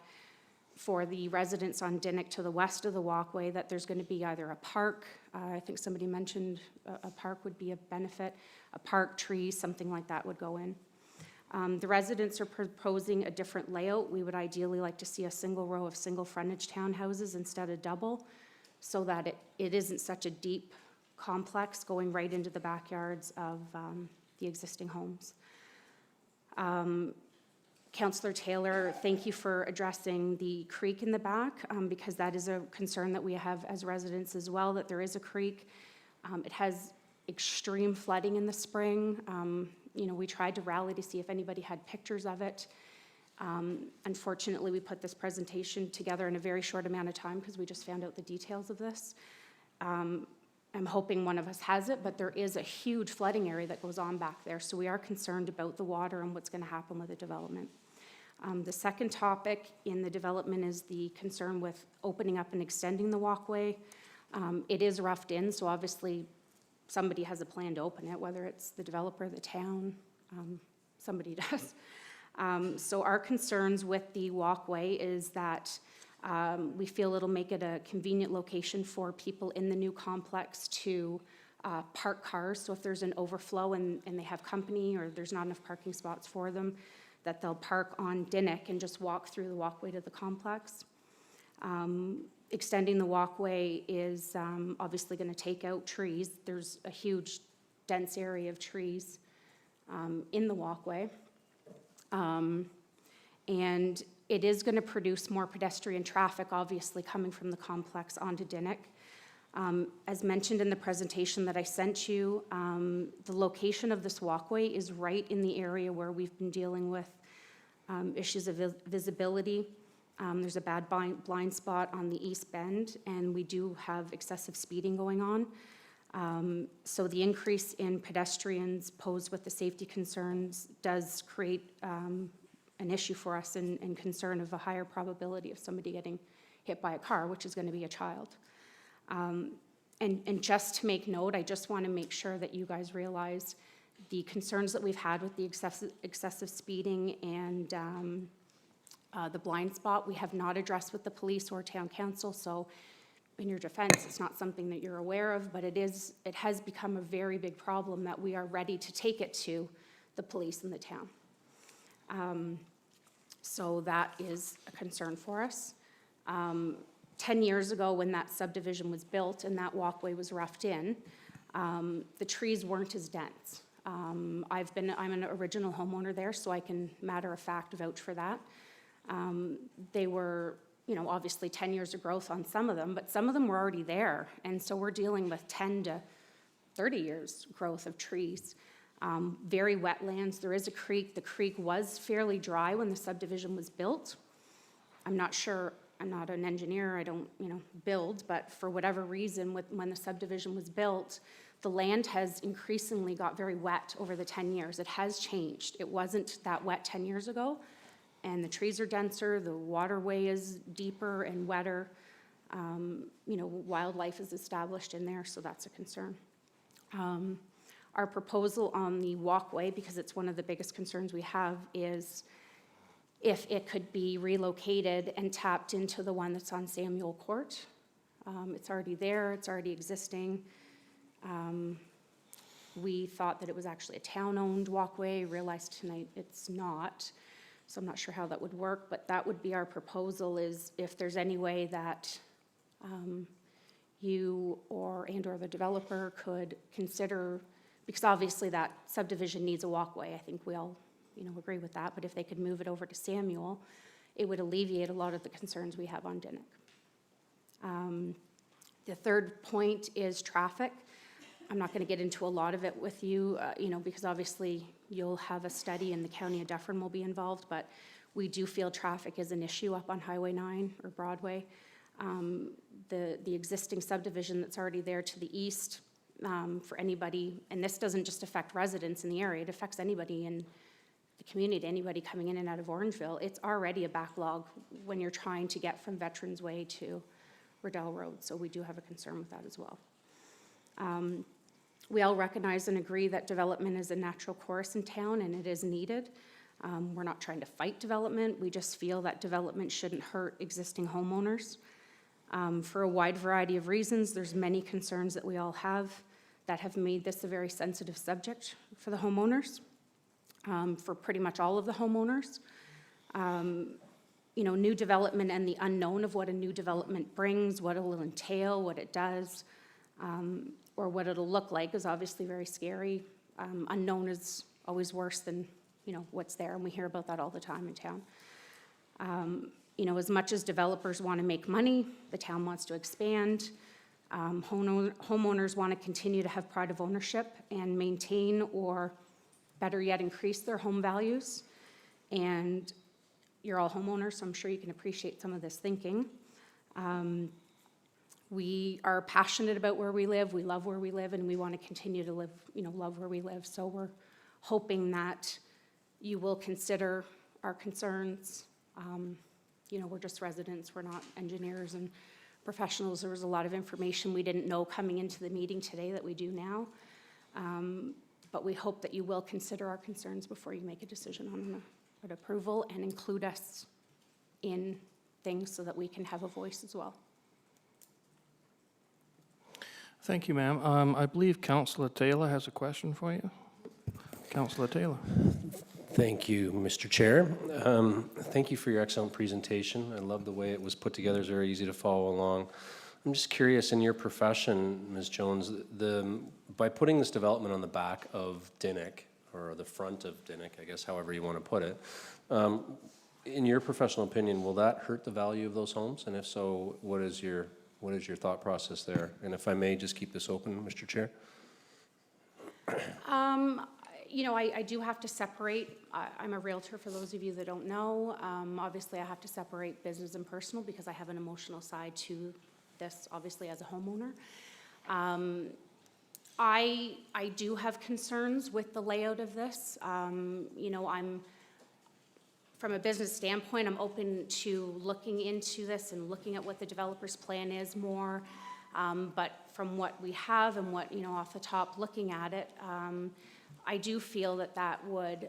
for the residents on Dinnick to the west of the walkway, that there's going to be either a park. I think somebody mentioned a park would be a benefit. A park, trees, something like that would go in. The residents are proposing a different layout. We would ideally like to see a single row of single frontage townhouses instead of double, so that it isn't such a deep complex going right into the backyards of the existing homes. Councillor Taylor, thank you for addressing the creek in the back, because that is a concern that we have as residents as well, that there is a creek. It has extreme flooding in the spring. We tried to rally to see if anybody had pictures of it. Unfortunately, we put this presentation together in a very short amount of time because we just found out the details of this. I'm hoping one of us has it, but there is a huge flooding area that goes on back there, so we are concerned about the water and what's going to happen with the development. The second topic in the development is the concern with opening up and extending the walkway. It is roughed in, so obviously somebody has a plan to open it, whether it's the developer, the town, somebody does. So our concerns with the walkway is that we feel it'll make it a convenient location for people in the new complex to park cars. So if there's an overflow and they have company or there's not enough parking spots for them, that they'll park on Dinnick and just walk through the walkway to the complex. Extending the walkway is obviously going to take out trees. There's a huge dense area of trees in the walkway. And it is going to produce more pedestrian traffic, obviously, coming from the complex onto Dinnick. As mentioned in the presentation that I sent you, the location of this walkway is right in the area where we've been dealing with issues of visibility. There's a bad blind spot on the east bend, and we do have excessive speeding going on. So the increase in pedestrians posed with the safety concerns does create an issue for us and concern of a higher probability of somebody getting hit by a car, which is going to be a child. And just to make note, I just want to make sure that you guys realize the concerns that we've had with the excessive speeding and the blind spot, we have not addressed with the police or town council. So in your defense, it's not something that you're aware of, but it has become a very big problem that we are ready to take it to the police and the town. So that is a concern for us. 10 years ago, when that subdivision was built and that walkway was roughed in, the trees weren't as dense. I'm an original homeowner there, so I can matter of fact vouch for that. They were, obviously 10 years of growth on some of them, but some of them were already there. And so we're dealing with 10 to 30 years growth of trees. Very wetlands. There is a creek. The creek was fairly dry when the subdivision was built. I'm not sure, I'm not an engineer, I don't, build, but for whatever reason, when the subdivision was built, the land has increasingly got very wet over the 10 years. It has changed. It wasn't that wet 10 years ago, and the trees are denser, the waterway is deeper and wetter. Wildlife is established in there, so that's a concern. Our proposal on the walkway, because it's one of the biggest concerns we have, is if it could be relocated and tapped into the one that's on Samuel Court. It's already there, it's already existing. We thought that it was actually a town-owned walkway, realized tonight it's not. So I'm not sure how that would work, but that would be our proposal, is if there's any way that you and/or the developer could consider, because obviously that subdivision needs a walkway. I think we all, agree with that, but if they could move it over to Samuel, it would alleviate a lot of the concerns we have on Dinnick. The third point is traffic. I'm not going to get into a lot of it with you, because obviously you'll have a study and the County of Dufferin will be involved, but we do feel traffic is an issue up on Highway 9 or Broadway. The existing subdivision that's already there to the east, for anybody, and this doesn't just affect residents in the area, it affects anybody in the community, anybody coming in and out of Orangeville. It's already a backlog when you're trying to get from Veterans Way to Riddell Road, so we do have a concern with that as well. We all recognize and agree that development is a natural course in town and it is needed. We're not trying to fight development, we just feel that development shouldn't hurt existing homeowners. For a wide variety of reasons, there's many concerns that we all have that have made this a very sensitive subject for the homeowners, for pretty much all of the homeowners. New development and the unknown of what a new development brings, what it will entail, what it does, or what it'll look like is obviously very scary. Unknown is always worse than, what's there, and we hear about that all the time in town. As much as developers want to make money, the town wants to expand. Homeowners want to continue to have pride of ownership and maintain, or better yet, increase their home values. And you're all homeowners, so I'm sure you can appreciate some of this thinking. We are passionate about where we live, we love where we live, and we want to continue to live, love where we live. So we're hoping that you will consider our concerns. We're just residents, we're not engineers and professionals. There was a lot of information we didn't know coming into the meeting today that we do now. But we hope that you will consider our concerns before you make a decision on an approval and include us in things so that we can have a voice as well. Thank you, ma'am. I believe Councillor Taylor has a question for you. Councillor Taylor. Thank you, Mr. Chair. Thank you for your excellent presentation. I love the way it was put together. It's very easy to follow along. I'm just curious, in your profession, Ms. Jones, by putting this development on the back of Dinnick, or the front of Dinnick, I guess, however you want to put it, in your professional opinion, will that hurt the value of those homes? And if so, what is your thought process there? And if I may just keep this open, Mr. Chair? I do have to separate. I'm a realtor, for those of you that don't know. Obviously, I have to separate business and personal because I have an emotional side to this, obviously, as a homeowner. I do have concerns with the layout of this. I'm, from a business standpoint, I'm open to looking into this and looking at what the developer's plan is more. But from what we have and what, off the top looking at it, I do feel that would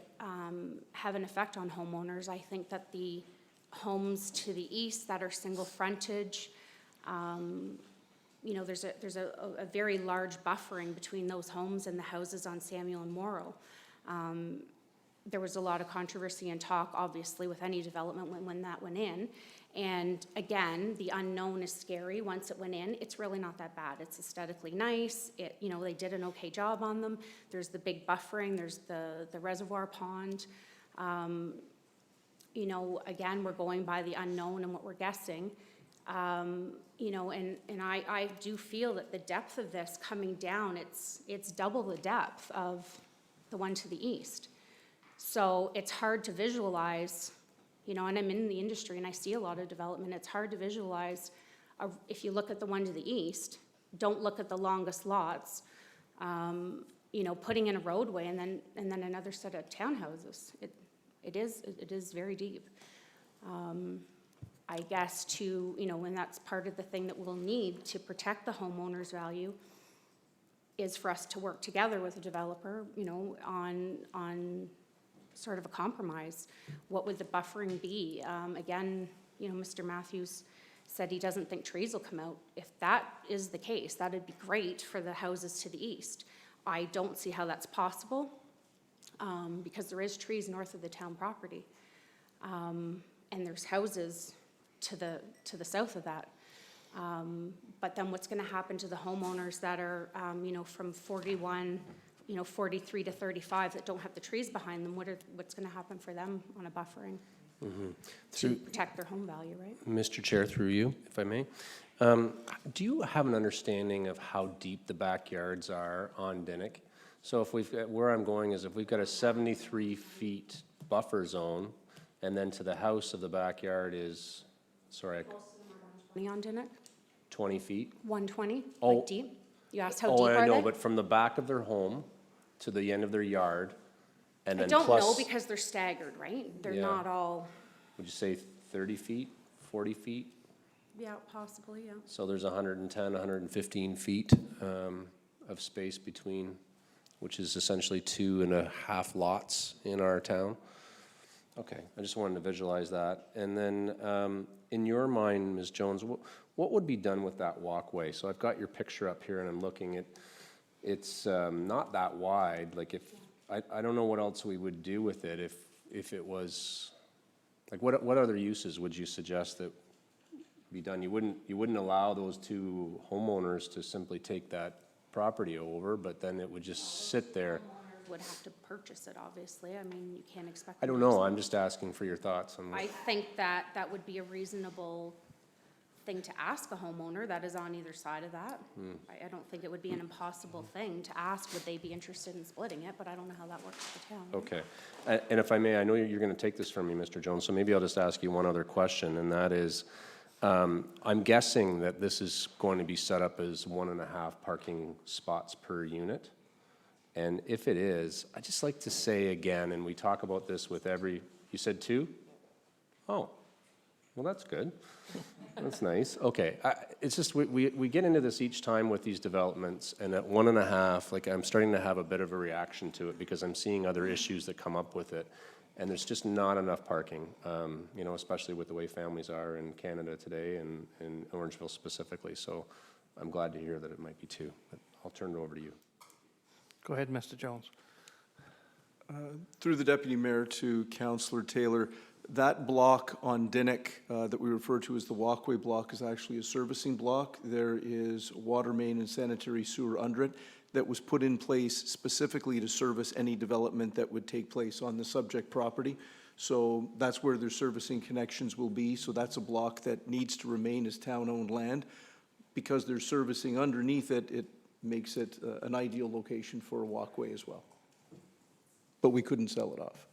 have an effect on homeowners. I think that the homes to the east that are single frontage, there's a very large buffering between those homes and the houses on Samuel and Morrow. There was a lot of controversy and talk, obviously, with any development when that went in. And again, the unknown is scary. Once it went in, it's really not that bad. It's aesthetically nice. They did an okay job on them. There's the big buffering. There's the reservoir pond. Again, we're going by the unknown and what we're guessing. And I do feel that the depth of this coming down, it's double the depth of the one to the east. So it's hard to visualize, and I'm in the industry and I see a lot of development. It's hard to visualize. If you look at the one to the east, don't look at the longest lots, putting in a roadway and then another set of townhouses. It is very deep. I guess and that's part of the thing that we'll need to protect the homeowner's value is for us to work together with the developer, on sort of a compromise. What would the buffering be? Again, Mr. Matthews said he doesn't think trees will come out. If that is the case, that'd be great for the houses to the east. I don't see how that's possible because there is trees north of the town property. And there's houses to the south of that. But then what's gonna happen to the homeowners that are, from 41, 43 to 35 that don't have the trees behind them? What's gonna happen for them on a buffering? To protect their home value, right? Mr. Chair, through you, if I may. Do you have an understanding of how deep the backyards are on Dinnick? So if we've got, where I'm going is if we've got a 73 feet buffer zone, and then to the house of the backyard is, sorry, 20 on Dinnick? 20 feet? 120, Oh. like deep? You asked how deep Oh, are I know, they? but from the back of their home to the end of their yard, and I then don't plus. know because they're staggered, right? They're Yeah. not all, Would you say 30 feet, 40 feet? yeah, possibly, yeah. So there's 110, 115 feet of space between, which is essentially 2.5 lots in our town. Okay, I just wanted to visualize that. And then in your mind, Ms. Jones, what would be done with that walkway? So I've got your picture up here and I'm looking at, it's not that wide. Like if, I don't know what else we would do with it if it was, like what other uses would you suggest that be done? You wouldn't allow those two homeowners to simply take that property over, but then it would just sit there. Would have to purchase it, obviously. I mean, you can't expect. I don't know, I'm just asking for your thoughts on I think that would be a reasonable thing to ask a homeowner that is on either side of that. I don't think it would be an impossible thing to ask, would they be interested in splitting it, but I don't know how that works for the town. Okay, and if I may, I know you're gonna take this from me, Mr. Jones, so maybe I'll just ask you one other question, and that is, I'm guessing that this is going to be set up as 1.5 parking spots per unit. And if it is, I'd just like to say again, and we talk about this with every, you said 2? Oh, well, that's good. That's nice. Okay, it's just we get into this each time with these developments, and at 1.5, like I'm starting to have a bit of a reaction to it because I'm seeing other issues that come up with it. And there's just not enough parking, especially with the way families are in Canada today and in Orangeville specifically. So I'm glad to hear that it might be 2, but I'll turn it over to you. Go ahead, Mr. Jones. Through the Deputy Mayor to Councillor Taylor, that block on Dinnick that we refer to as the Walkway block is actually a servicing block. There is water main and sanitary sewer under it that was put in place specifically to service any development that would take place on the subject property. So that's where their servicing connections will be. So that's a block that needs to remain as town-owned land. Because there's servicing underneath it, it makes it an ideal location for a walkway as well. But we couldn't sell it off.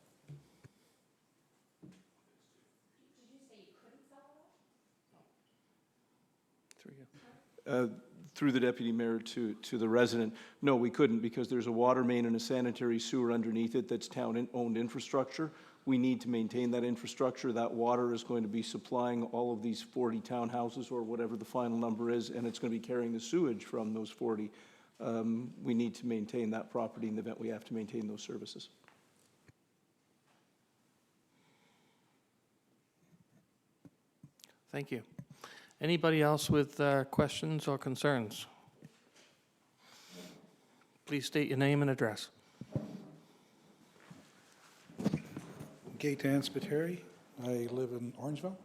Through the Deputy Mayor to the resident, no, we couldn't because there's a water main and a sanitary sewer underneath it that's town-owned infrastructure. We need to maintain that infrastructure. That water is going to be supplying all of these 40 townhouses or whatever the final number is, and it's going to be carrying the sewage from those 40. We need to maintain that property in the event we have to maintain those services. Thank you. Anybody else with questions or concerns? Please state your name and address. Gaetan Spiteri. I live in Orangeville.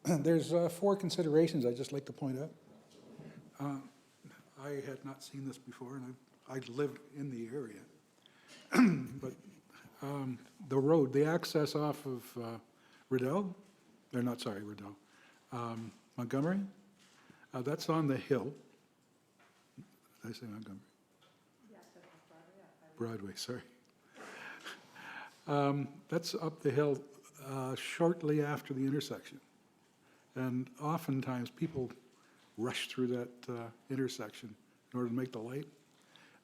There's 4 considerations I'd just like to point out. I had not seen this before, and I lived in the area. But the road, the access off of Riddell, or not, sorry, Riddell, Montgomery, that's on the hill. Did I say Montgomery? Broadway, sorry. That's up the hill shortly after the intersection. And oftentimes people rush through that intersection in order to make the light.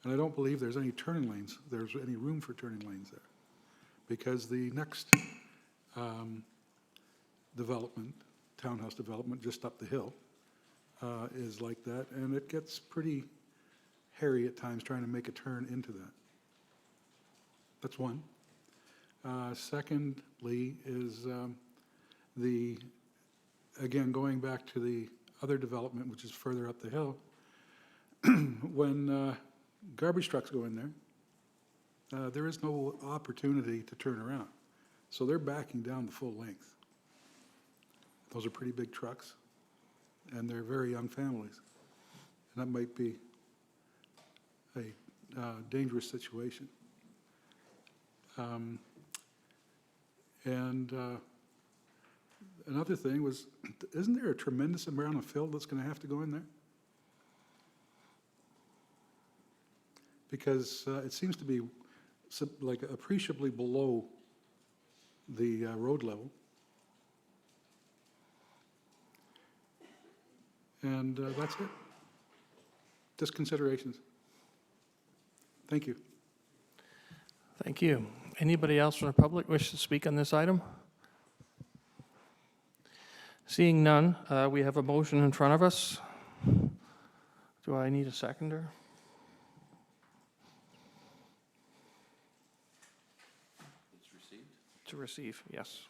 And I don't believe there's any turning lanes, there's any room for turning lanes there. Because the next development, townhouse development just up the hill is like that. And it gets pretty hairy at times trying to make a turn into that. That's one. Secondly is again, going back to the other development, which is further up the hill, when garbage trucks go in there, there is no opportunity to turn around. So they're backing down the full length. Those are pretty big trucks, and they're very young families. And that might be a dangerous situation. Another thing was, isn't there a tremendous amount of fill that's going to have to go in there? Because it seems to be like appreciably below the road level. And that's it. Just considerations. Thank you. Thank you. Anybody else from the public wish to speak on this item? Seeing none, we have a motion in front of us. Do I need a seconder? It's received? To receive, yes.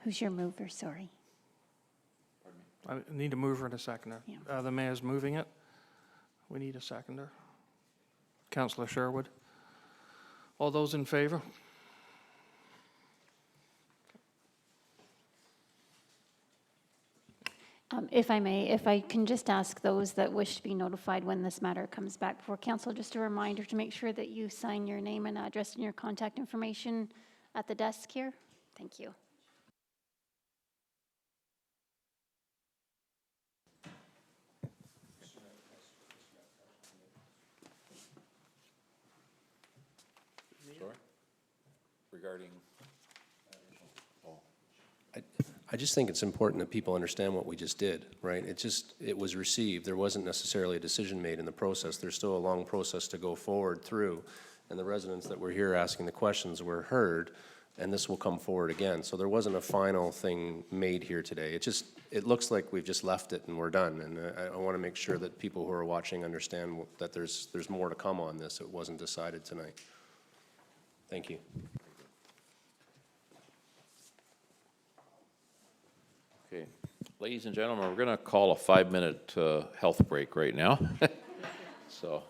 Who's your mover, sorry? I need a mover and a seconder. Yeah. The mayor's moving it. We need a seconder. Councillor Sherwood. All those in favor? If I may, if I can just ask those that wish to be notified when this matter comes back before council, just a reminder to make sure that you sign your name and address and your contact information at the desk here. Thank you. Sorry? Regarding, I just think it's important that people understand what we just did, right? It was received. There wasn't necessarily a decision made in the process. There's still a long process to go forward through. And the residents that were here asking the questions were heard, and this will come forward again. So there wasn't a final thing made here today. It looks like we've just left it and we're done. And I want to make sure that people who are watching understand that there's more to come on this. It wasn't decided tonight. Thank you. okay. Ladies and gentlemen, we're going to call a 5-minute health break right now. So.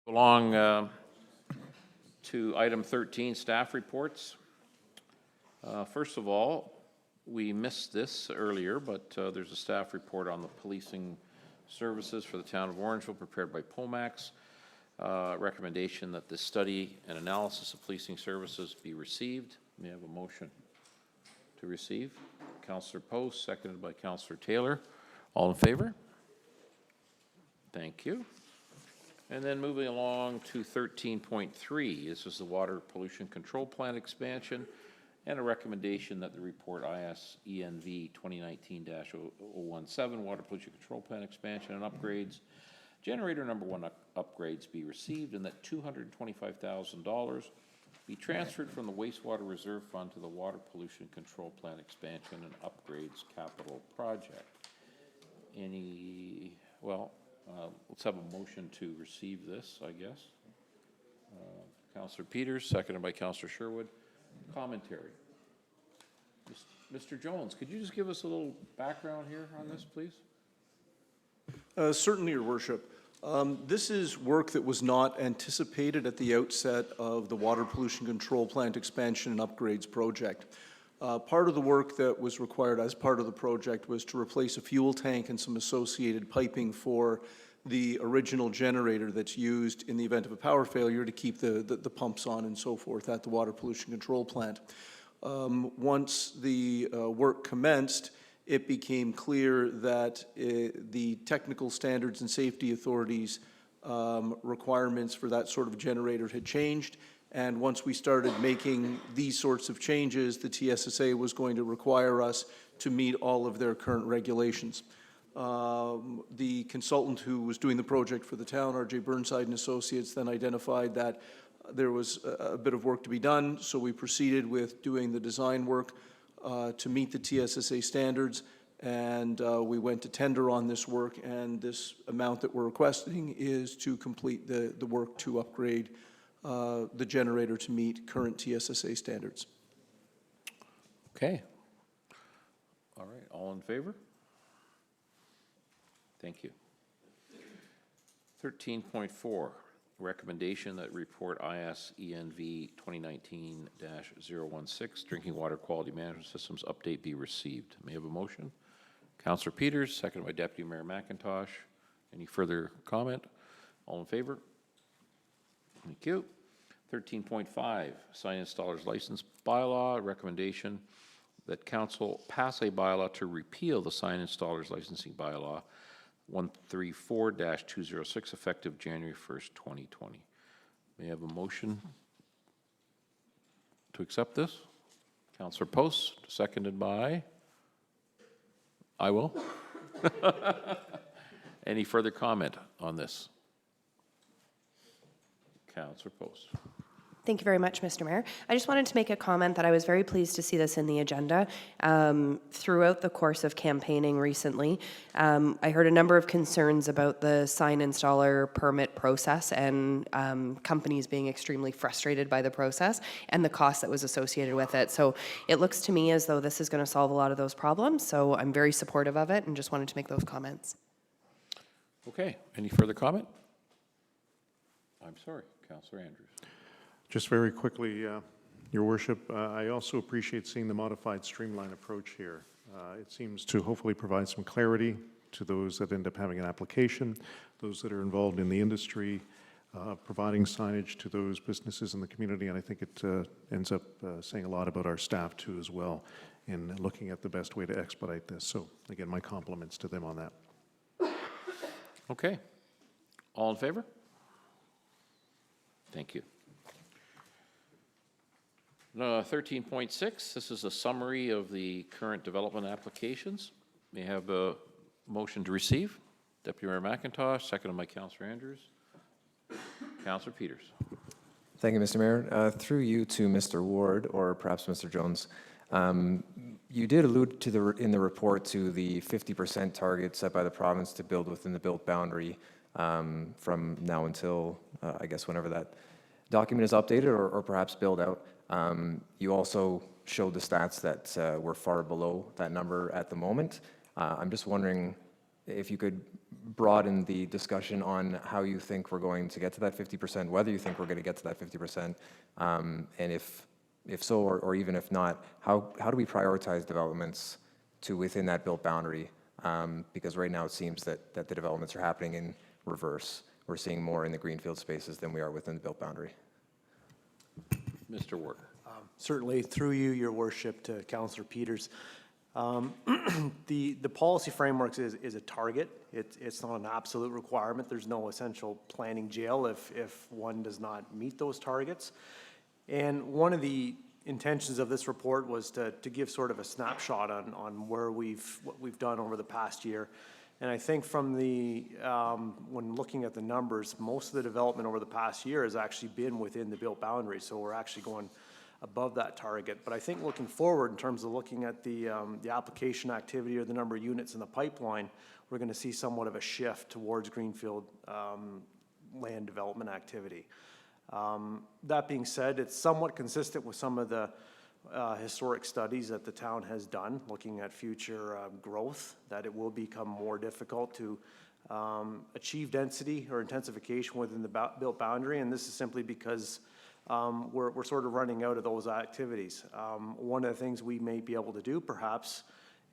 Along to item 13, staff reports. First of all, we missed this earlier, but there's a staff report on the policing services for the town of Orangeville prepared by POMAX. Recommendation that the study and analysis of policing services be received. May I have a motion to receive? Councillor Post, seconded by Councillor Taylor. All in favor? Thank you. And then moving along to 13.3, this is the water pollution control plan expansion and a recommendation that the report IS-ENV 2019-017 water pollution control plan expansion and upgrades, generator number 1 upgrades be received, and that $225,000 be transferred from the wastewater reserve fund to the water pollution control plan expansion and upgrades capital project. Let's have a motion to receive this, I guess. Councillor Peters, seconded by Councillor Sherwood. Commentary. Mr. Jones, could you just give us a little background here on this, please? Certainly, Your Worship. This is work that was not anticipated at the outset of the water pollution control plant expansion and upgrades project. Part of the work that was required as part of the project was to replace a fuel tank and some associated piping for the original generator that's used in the event of a power failure to keep the pumps on and so forth at the water pollution control plant. Once the work commenced, it became clear that the technical standards and safety authorities requirements for that sort of generator had changed. And once we started making these sorts of changes, the TSSA was going to require us to meet all of their current regulations. The consultant who was doing the project for the town, R.J. Burnside and Associates, then identified that there was a bit of work to be done, so we proceeded with doing the design work to meet the TSSA standards, and we went to tender on this work, and this amount that we're requesting is to complete the work to upgrade the generator to meet current TSSA standards. Okay. All right, all in favor? Thank you. 13.4, recommendation that report IS-ENV 2019-016 drinking water quality management systems update be received. May I have a motion? Councillor Peters, seconded by Deputy Mayor McIntosh. Any further comment? All in favor? Thank you. 13.5, sign installers license bylaw, recommendation that council pass a bylaw to repeal the sign installers licensing bylaw 134-206 effective January 1st, 2020. May I have a motion to accept this? Councillor Post, seconded by? I will. Any further comment on this? Councillor Post. Thank you very much, Mr. Mayor. I just wanted to make a comment that I was very pleased to see this in the agenda. Throughout the course of campaigning recently, I heard a number of concerns about the sign installer permit process and companies being extremely frustrated by the process and the cost that was associated with it. So it looks to me as though this is going to solve a lot of those problems. So I'm very supportive of it and just wanted to make those comments. Okay, any further comment? I'm sorry, Councillor Andrews. Just very quickly, Your Worship, I also appreciate seeing the modified streamline approach here. It seems to hopefully provide some clarity to those that end up having an application, those that are involved in the industry, providing signage to those businesses in the community, and I think it ends up saying a lot about our staff too as well in looking at the best way to expedite this. So again, my compliments to them on that. Okay. All in favor? Thank you. 13.6, this is a summary of the current development applications. May I have a motion to receive? Deputy Mayor McIntosh, seconded by Councillor Andrews. Councillor Peters. Thank you, Mr. Mayor. Through you to Mr. Ward, or perhaps Mr. Jones, you did allude to in the report to the 50% target set by the province to build within the built boundary from now until, I guess, whenever that document is updated or perhaps build out. You also showed the stats that we're far below that number at the moment. I'm just wondering if you could broaden the discussion on how you think we're going to get to that 50%, whether you think we're going to get to that 50%, and if so, or even if not, how do we prioritize developments to within that built boundary? Because right now it seems that the developments are happening in reverse. We're seeing more in the greenfield spaces than we are within the built boundary. Mr. Ward. Certainly, through you, Your Worship, to Councillor Peters. The policy frameworks is a target. It's not an absolute requirement. There's no essential planning jail if one does not meet those targets. And one of the intentions of this report was to give sort of a snapshot on what we've done over the past year. And I think from when looking at the numbers, most of the development over the past year has actually been within the built boundary. So we're actually going above that target. But I think looking forward in terms of looking at the application activity or the number of units in the pipeline, we're going to see somewhat of a shift towards greenfield land development activity. That being said, it's somewhat consistent with some of the historic studies that the town has done, looking at future growth, that it will become more difficult to achieve density or intensification within the built boundary, and this is simply because we're sort of running out of those activities. One of the things we may be able to do, perhaps,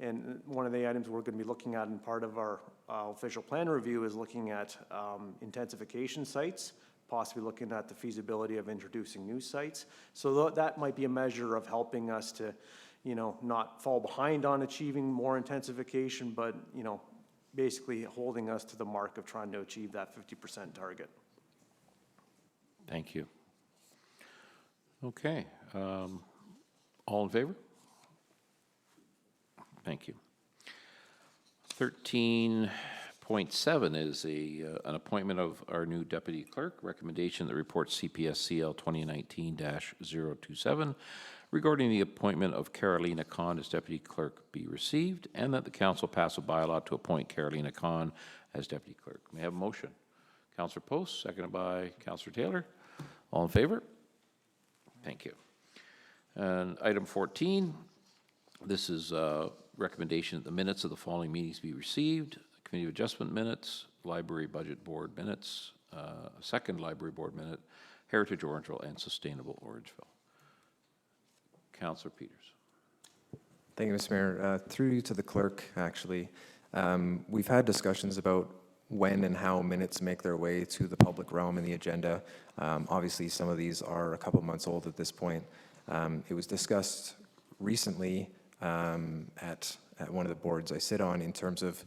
and one of the items we're going to be looking at in part of our official plan review is looking at intensification sites, possibly looking at the feasibility of introducing new sites. So that might be a measure of helping us to, not fall behind on achieving more intensification, but, basically holding us to the mark of trying to achieve that 50% target. Thank you. Okay. All in favor? Thank you. 13.7 is an appointment of our new deputy clerk. Recommendation that reports CPSCL 2019-027 regarding the appointment of Carolina Khan as deputy clerk be received, and that the council pass a bylaw to appoint Carolina Khan as deputy clerk. May I have a motion? Councillor Post, seconded by Councillor Taylor. All in favor? Thank you. And item 14, this is a recommendation that the minutes of the following meetings be received: Committee of Adjustment minutes, Library Budget Board minutes, second Library Board minute, Heritage Orangeville, and Sustainable Orangeville. Councillor Peters. Thank you, Mr. Mayor. Through you to the clerk, actually. We've had discussions about when and how minutes make their way to the public realm and the agenda. Obviously, some of these are a couple months old at this point. It was discussed recently at one of the boards I sit on in terms of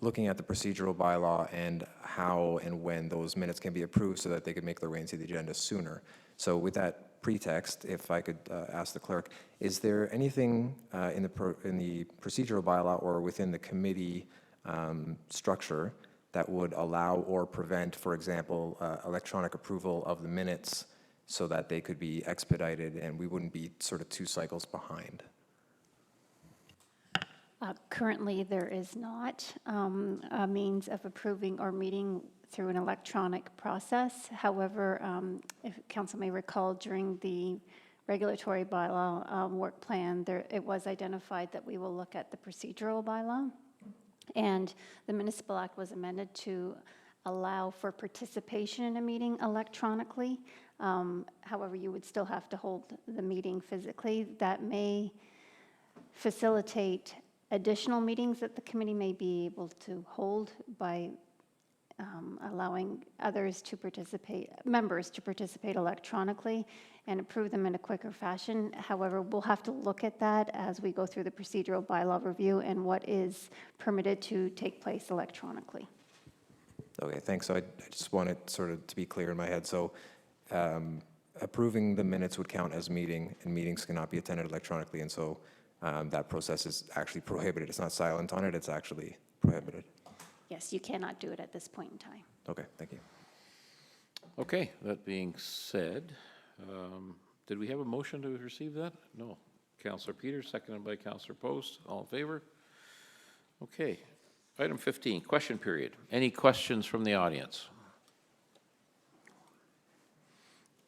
looking at the procedural bylaw and how and when those minutes can be approved so that they could make their way into the agenda sooner. So with that pretext, if I could ask the clerk, is there anything in the procedural bylaw or within the committee structure that would allow or prevent, for example, electronic approval of the minutes so that they could be expedited and we wouldn't be sort of 2 cycles behind? Currently, there is not a means of approving or meeting through an electronic process. However, if council may recall, during the regulatory bylaw work plan, it was identified that we will look at the procedural bylaw. And the Municipal Act was amended to allow for participation in a meeting electronically. However, you would still have to hold the meeting physically. That may facilitate additional meetings that the committee may be able to hold by allowing members to participate electronically and approve them in a quicker fashion. However, we'll have to look at that as we go through the procedural bylaw review and what is permitted to take place electronically. Okay, thanks. So I just want it sort of to be clear in my head. So approving the minutes would count as meeting, and meetings cannot be attended electronically, and so that process is actually prohibited. It's not silent on it, it's actually prohibited. Yes, you cannot do it at this point in time. Okay, thank you. Okay, that being said, did we have a motion to receive that? No. Councillor Peters, seconded by Councillor Post. All in favor? Okay. Item 15, question period. Any questions from the audience?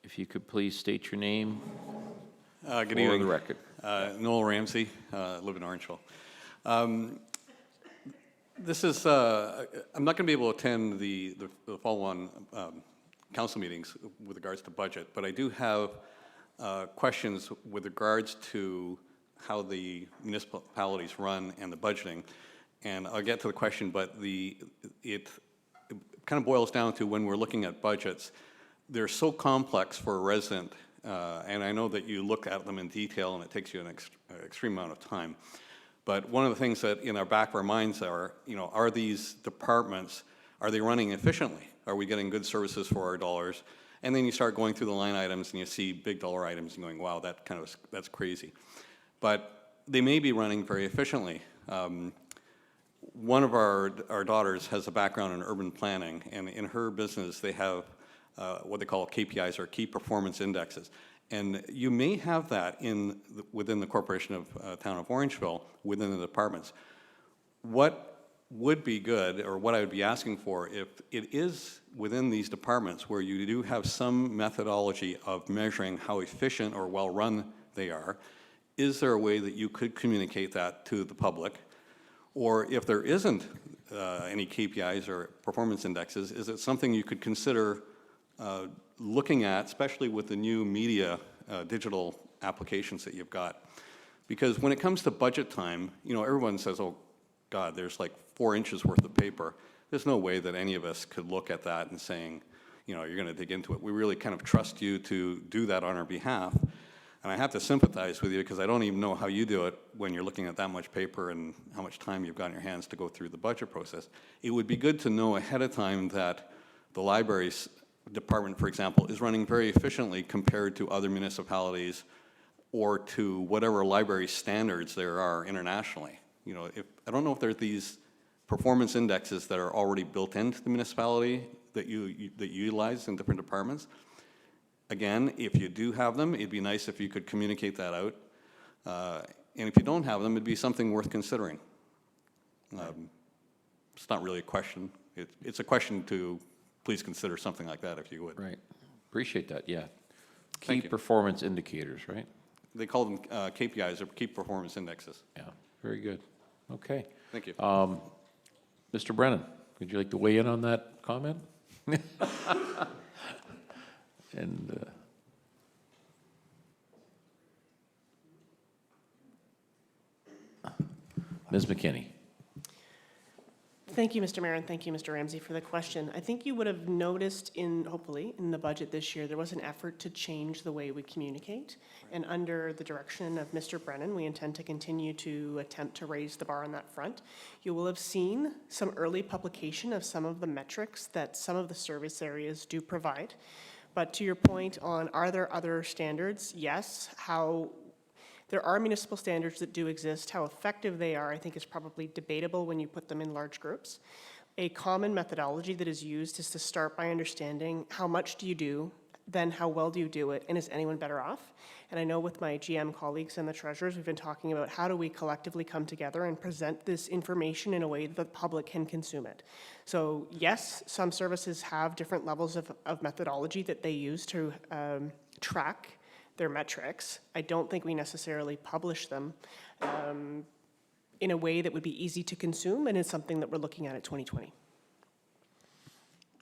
If you could please state your name Good for evening. the record. Noel Ramsey, live in Orangeville. This is, I'm not going to be able to attend the follow-on council meetings with regards to budget, but I do have questions with regards to how the municipalities run and the budgeting. And I'll get to the question, but it kind of boils down to when we're looking at budgets, they're so complex for a resident, and I know that you look at them in detail and it takes you an extreme amount of time. But one of the things that in our back of our minds are, are these departments, are they running efficiently? Are we getting good services for our dollars? And then you start going through the line items and you see big dollar items and going, wow, that's crazy. But they may be running very efficiently. One of our daughters has a background in urban planning, and in her business they have what they call KPIs, or key performance indexes. And you may have that within the Corporation of Town of Orangeville, within the departments. What would be good, or what I would be asking for, if it is within these departments where you do have some methodology of measuring how efficient or well-run they are, is there a way that you could communicate that to the public? Or if there isn't any KPIs or performance indexes, is it something you could consider looking at, especially with the new media digital applications that you've got? Because when it comes to budget time, everyone says, oh God, there's like 4 inches worth of paper. There's no way that any of us could look at that and saying, you're going to dig into it. We really kind of trust you to do that on our behalf. And I have to sympathize with you, because I don't even know how you do it when you're looking at that much paper and how much time you've got in your hands to go through the budget process. It would be good to know ahead of time that the libraries department, for example, is running very efficiently compared to other municipalities or to whatever library standards there are internationally. I don't know if there's these performance indexes that are already built into the municipality that you utilize in different departments. Again, if you do have them, it'd be nice if you could communicate that out. And if you don't have them, it'd be something worth considering. It's not really a question. It's a question to please consider something like that if you would. Right. Appreciate that, yeah. Key performance indicators, right? They call them KPIs, or key performance indexes. Yeah, very good. Okay. Thank you. Mr. Brennan, would you like to weigh in on that comment? And Ms. McKinney. Thank you, Mr. Mayor, and thank you, Mr. Ramsey, for the question. I think you would have noticed hopefully, in the budget this year, there was an effort to change the way we communicate. And under the direction of Mr. Brennan, we intend to continue to attempt to raise the bar on that front. You will have seen some early publication of some of the metrics that some of the service areas do provide. But to your point on, are there other standards? Yes. There are municipal standards that do exist. How effective they are, I think, is probably debatable when you put them in large groups. A common methodology that is used is to start by understanding how much do you do, then how well do you do it, and is anyone better off? And I know with my GM colleagues and the treasurers, we've been talking about how do we collectively come together and present this information in a way that the public can consume it. So yes, some services have different levels of methodology that they use to track their metrics. I don't think we necessarily publish them in a way that would be easy to consume, and it's something that we're looking at 2020.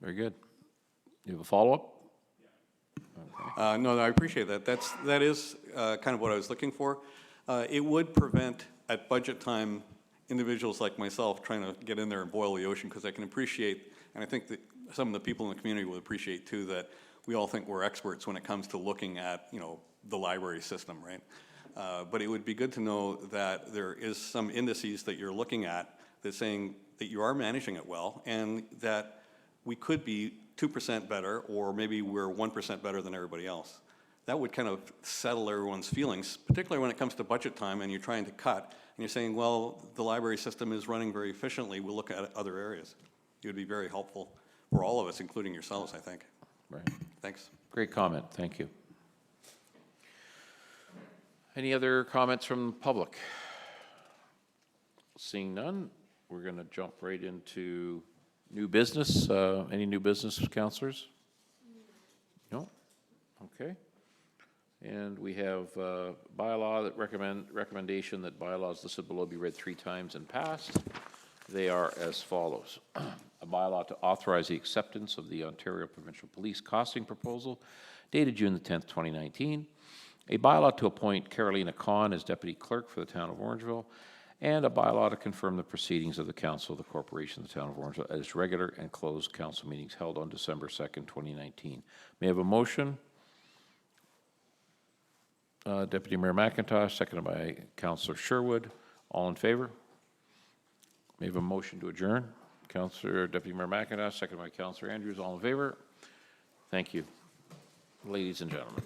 Very good. You have a follow-up? No, I appreciate that. That is kind of what I was looking for. It would prevent, at budget time, individuals like myself trying to get in there and boil the ocean, because I can appreciate, and I think that some of the people in the community would appreciate too, that we all think we're experts when it comes to looking at, the library system, right? But it would be good to know that there is some indices that you're looking at that's saying that you are managing it well, and that we could be 2% better, or maybe we're 1% better than everybody else. That would kind of settle everyone's feelings, particularly when it comes to budget time and you're trying to cut, and you're saying, well, the library system is running very efficiently, we'll look at other areas. It would be very helpful for all of us, including yourselves, I think. Right. Thanks. Great comment, thank you. Any other comments from the public? Seeing none, we're going to jump right into new business. Any new business, councillors? No? Okay. And we have bylaw that recommendation that bylaws listed below be read 3 times and passed. They are as follows. A bylaw to authorize the acceptance of the Ontario Provincial Police costing proposal dated June the 10th, 2019. A bylaw to appoint Carolina Kahn as deputy clerk for the town of Orangeville, and a bylaw to confirm the proceedings of the Council of the Corporation of the Town of Orangeville as regular and closed council meetings held on December 2nd, 2019. May I have a motion? Deputy Mayor McIntosh, seconded by Councillor Sherwood. All in favor? May I have a motion to adjourn? Councillor Deputy Mayor McIntosh, seconded by Councillor Andrews. All in favor? Thank you, ladies and gentlemen.